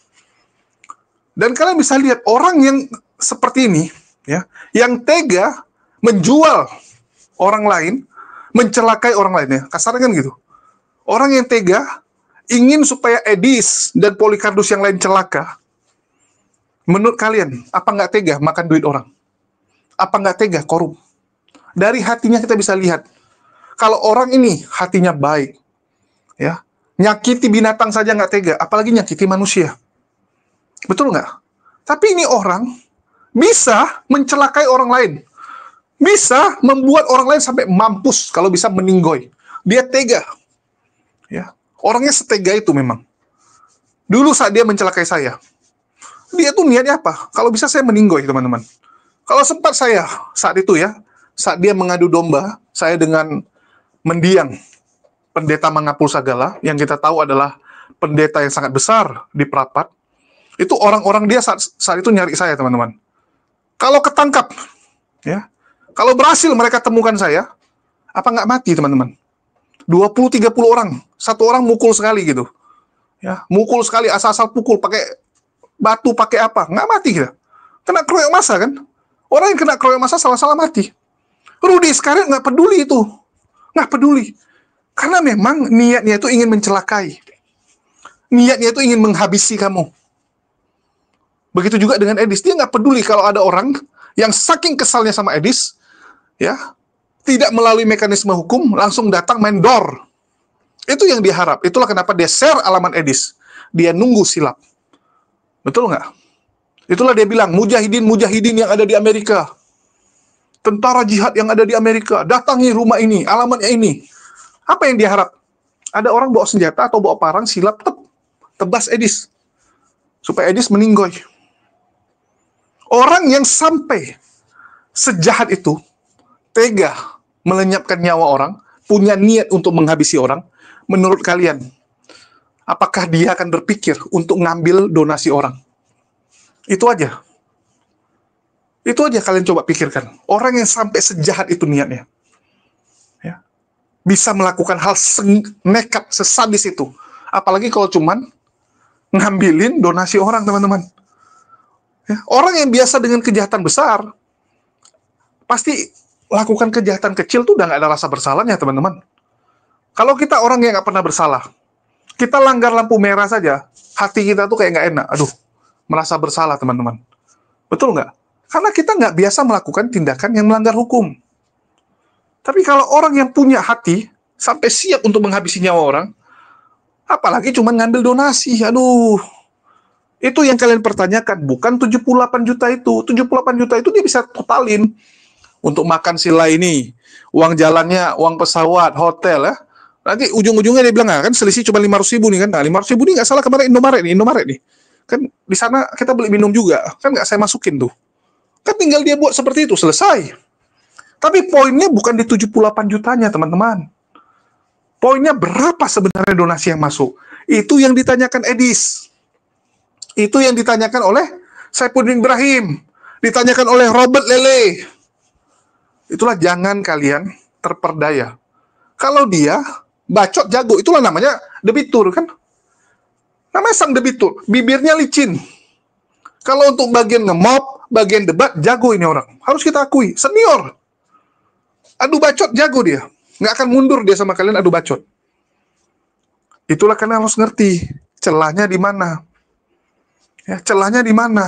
Dan kalian bisa lihat orang yang seperti ini, ya, yang tega menjual orang lain, mencelakai orang lainnya. Kasarnya kan gitu. Orang yang tega ingin supaya Edis dan Polycardus yang lain celaka. Menurut kalian, apa nggak tega makan duit orang? Apa nggak tega korup? Dari hatinya kita bisa lihat. Kalau orang ini hatinya baik, ya, nyakiti binatang saja nggak tega, apalagi nyakiti manusia. Betul nggak? Tapi ini orang bisa mencelakai orang lain. Bisa membuat orang lain sampai mampus kalau bisa meninggoy. Dia tega. Ya, orangnya setega itu memang. Dulu saat dia mencelakai saya, dia tuh niatnya apa? Kalau bisa saya meninggoy, teman-teman. Kalau sempat saya saat itu ya, saat dia mengadu domba, saya dengan mendiang pendeta Mangapul Sagala, yang kita tahu adalah pendeta yang sangat besar di Prapat. Itu orang-orang dia saat itu nyari saya, teman-teman. Kalau ketangkap, ya, kalau berhasil mereka temukan saya, apa nggak mati, teman-teman? 20-30 orang, satu orang mukul sekali gitu. Ya, mukul sekali, asal-asal pukul, pakai batu, pakai apa, nggak mati kita. Kena keroyok massa kan? Orang yang kena keroyok massa salah-salah mati. Rudy Iscariot nggak peduli itu, nggak peduli. Karena memang niatnya itu ingin mencelakai. Niatnya itu ingin menghabisi kamu. Begitu juga dengan Edis, dia nggak peduli kalau ada orang yang saking kesalnya sama Edis, ya, tidak melalui mekanisme hukum, langsung datang main door. Itu yang dia harap. Itulah kenapa dia share alamat Edis. Dia nunggu silap. Betul nggak? Itulah dia bilang, mujahidin yang ada di Amerika. Tentara jihad yang ada di Amerika. Datangi rumah ini, alamatnya ini. Apa yang dia harap? Ada orang bawa senjata atau bawa parang, silap, tebas Edis. Supaya Edis meninggoy. Orang yang sampai sejahat itu, tega melenyapkan nyawa orang, punya niat untuk menghabisi orang, menurut kalian, apakah dia akan berpikir untuk ngambil donasi orang? Itu aja. Itu aja kalian coba pikirkan. Orang yang sampai sejahat itu niatnya, ya, bisa melakukan hal nekat, sesadis itu. Apalagi kalau cuman ngambilin donasi orang, teman-teman. Ya, orang yang biasa dengan kejahatan besar, pasti lakukan kejahatan kecil tuh udah nggak ada rasa bersalahnya, teman-teman. Kalau kita orang yang nggak pernah bersalah, kita langgar lampu merah saja, hati kita tuh kayak nggak enak. Aduh, merasa bersalah, teman-teman. Betul nggak? Karena kita nggak biasa melakukan tindakan yang melanggar hukum. Tapi kalau orang yang punya hati, sampai siap untuk menghabisi nyawa orang, apalagi cuma ngambil donasi, aduh. Itu yang kalian pertanyakan, bukan 78 juta itu. 78 juta itu dia bisa totalin untuk makan sila ini, uang jalannya, uang pesawat, hotel, ya. Nanti ujung-ujungnya dia bilang, kan selisih cuma 500 ribu nih kan. Nah, 500 ribu ini nggak salah kemarin Indomaret nih. Kan di sana kita beli minum juga, kan nggak saya masukin tuh. Kan tinggal dia buat seperti itu, selesai. Tapi poinnya bukan di 78 jutanya, teman-teman. Poinnya berapa sebenarnya donasi yang masuk? Itu yang ditanyakan Edis. Itu yang ditanyakan oleh Saifuddin Ibrahim. Ditanyakan oleh Robert Lele. Itulah jangan kalian terperdaya. Kalau dia bacot jago, itulah namanya debitur kan? Namanya sang debitur. Bibirnya licin. Kalau untuk bagian ngemop, bagian debat, jago ini orang. Harus kita akui. Senior. Adu bacot jago dia. Nggak akan mundur dia sama kalian adu bacot. Itulah kalian harus ngerti celahnya di mana. Ya, celahnya di mana?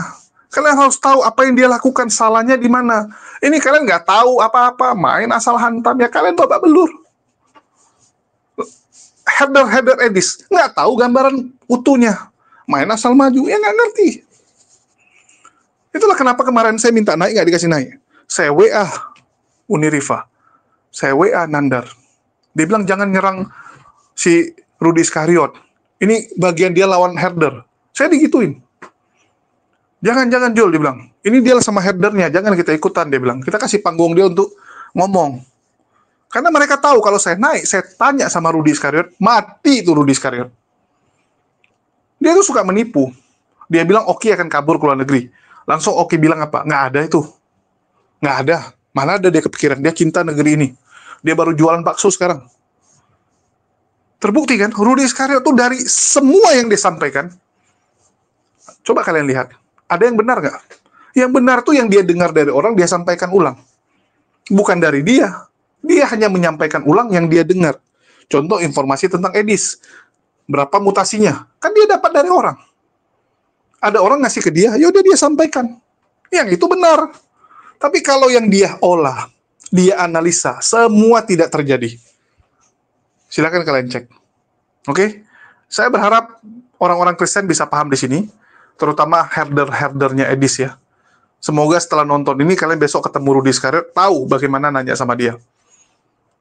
Kalian harus tahu apa yang dia lakukan, salahnya di mana. Ini kalian nggak tahu apa-apa, main asal hantam, ya kalian babak belur. Header Edis, nggak tahu gambaran utuhnya. Main asal maju, ya nggak ngerti. Itulah kenapa kemarin saya minta naik, nggak dikasih naik. Saya WA Unirifa, saya WA Nandar. Dia bilang jangan nyerang si Rudy Iscariot. Ini bagian dia lawan herder. Saya digituin. Jangan Jul, dia bilang. Ini dia sama herdernya, jangan kita ikutan, dia bilang. Kita kasih panggung dia untuk ngomong. Karena mereka tahu kalau saya naik, saya tanya sama Rudy Iscariot, mati itu Rudy Iscariot. Dia tuh suka menipu. Dia bilang Oki akan kabur ke luar negeri. Langsung Oki bilang apa? Nggak ada itu. Nggak ada. Mana ada dia kepikiran, dia cinta negeri ini. Dia baru jualan bakso sekarang. Terbukti kan, Rudy Iscariot tuh dari semua yang dia sampaikan. Coba kalian lihat. Ada yang benar nggak? Yang benar tuh yang dia dengar dari orang, dia sampaikan ulang. Bukan dari dia. Dia hanya menyampaikan ulang yang dia dengar. Contoh informasi tentang Edis. Berapa mutasinya? Kan dia dapat dari orang. Ada orang ngasih ke dia, yaudah dia sampaikan. Yang itu benar. Tapi kalau yang dia olah, dia analisa, semua tidak terjadi. Silakan kalian cek. Oke? Saya berharap orang-orang Kristen bisa paham di sini. Terutama herdernya Edis ya. Semoga setelah nonton ini kalian besok ketemu Rudy Iscariot tahu bagaimana nanya sama dia.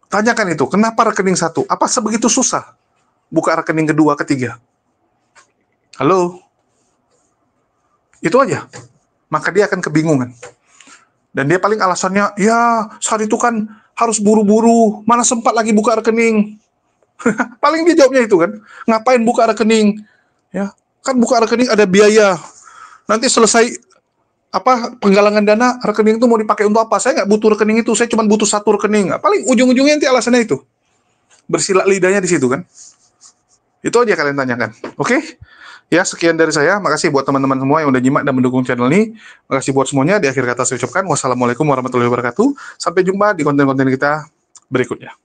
Tanyakan itu, kenapa rekening satu? Apa sebegitu susah buka rekening kedua, ketiga? Halo? Itu aja. Maka dia akan kebingungan. Dan dia paling alasannya, ya saat itu kan harus buru-buru, mana sempat lagi buka rekening. Paling dia jawabnya itu kan, ngapain buka rekening? Ya. Kan buka rekening ada biaya. Nanti selesai penggalangan dana, rekening itu mau dipakai untuk apa? Saya nggak butuh rekening itu, saya cuma butuh satu rekening. Paling ujung-ujungnya nanti alasannya itu. bersilat lidahnya di situ kan. Itu aja kalian tanyakan. Oke? Ya, sekian dari saya. Makasih buat teman-teman semua yang udah nyimak dan mendukung channel ini. Makasih buat semuanya. Di akhir kata saya ucapkan wassalamualaikum warahmatullahi wabarakatuh. Sampai jumpa di konten-konten kita berikutnya.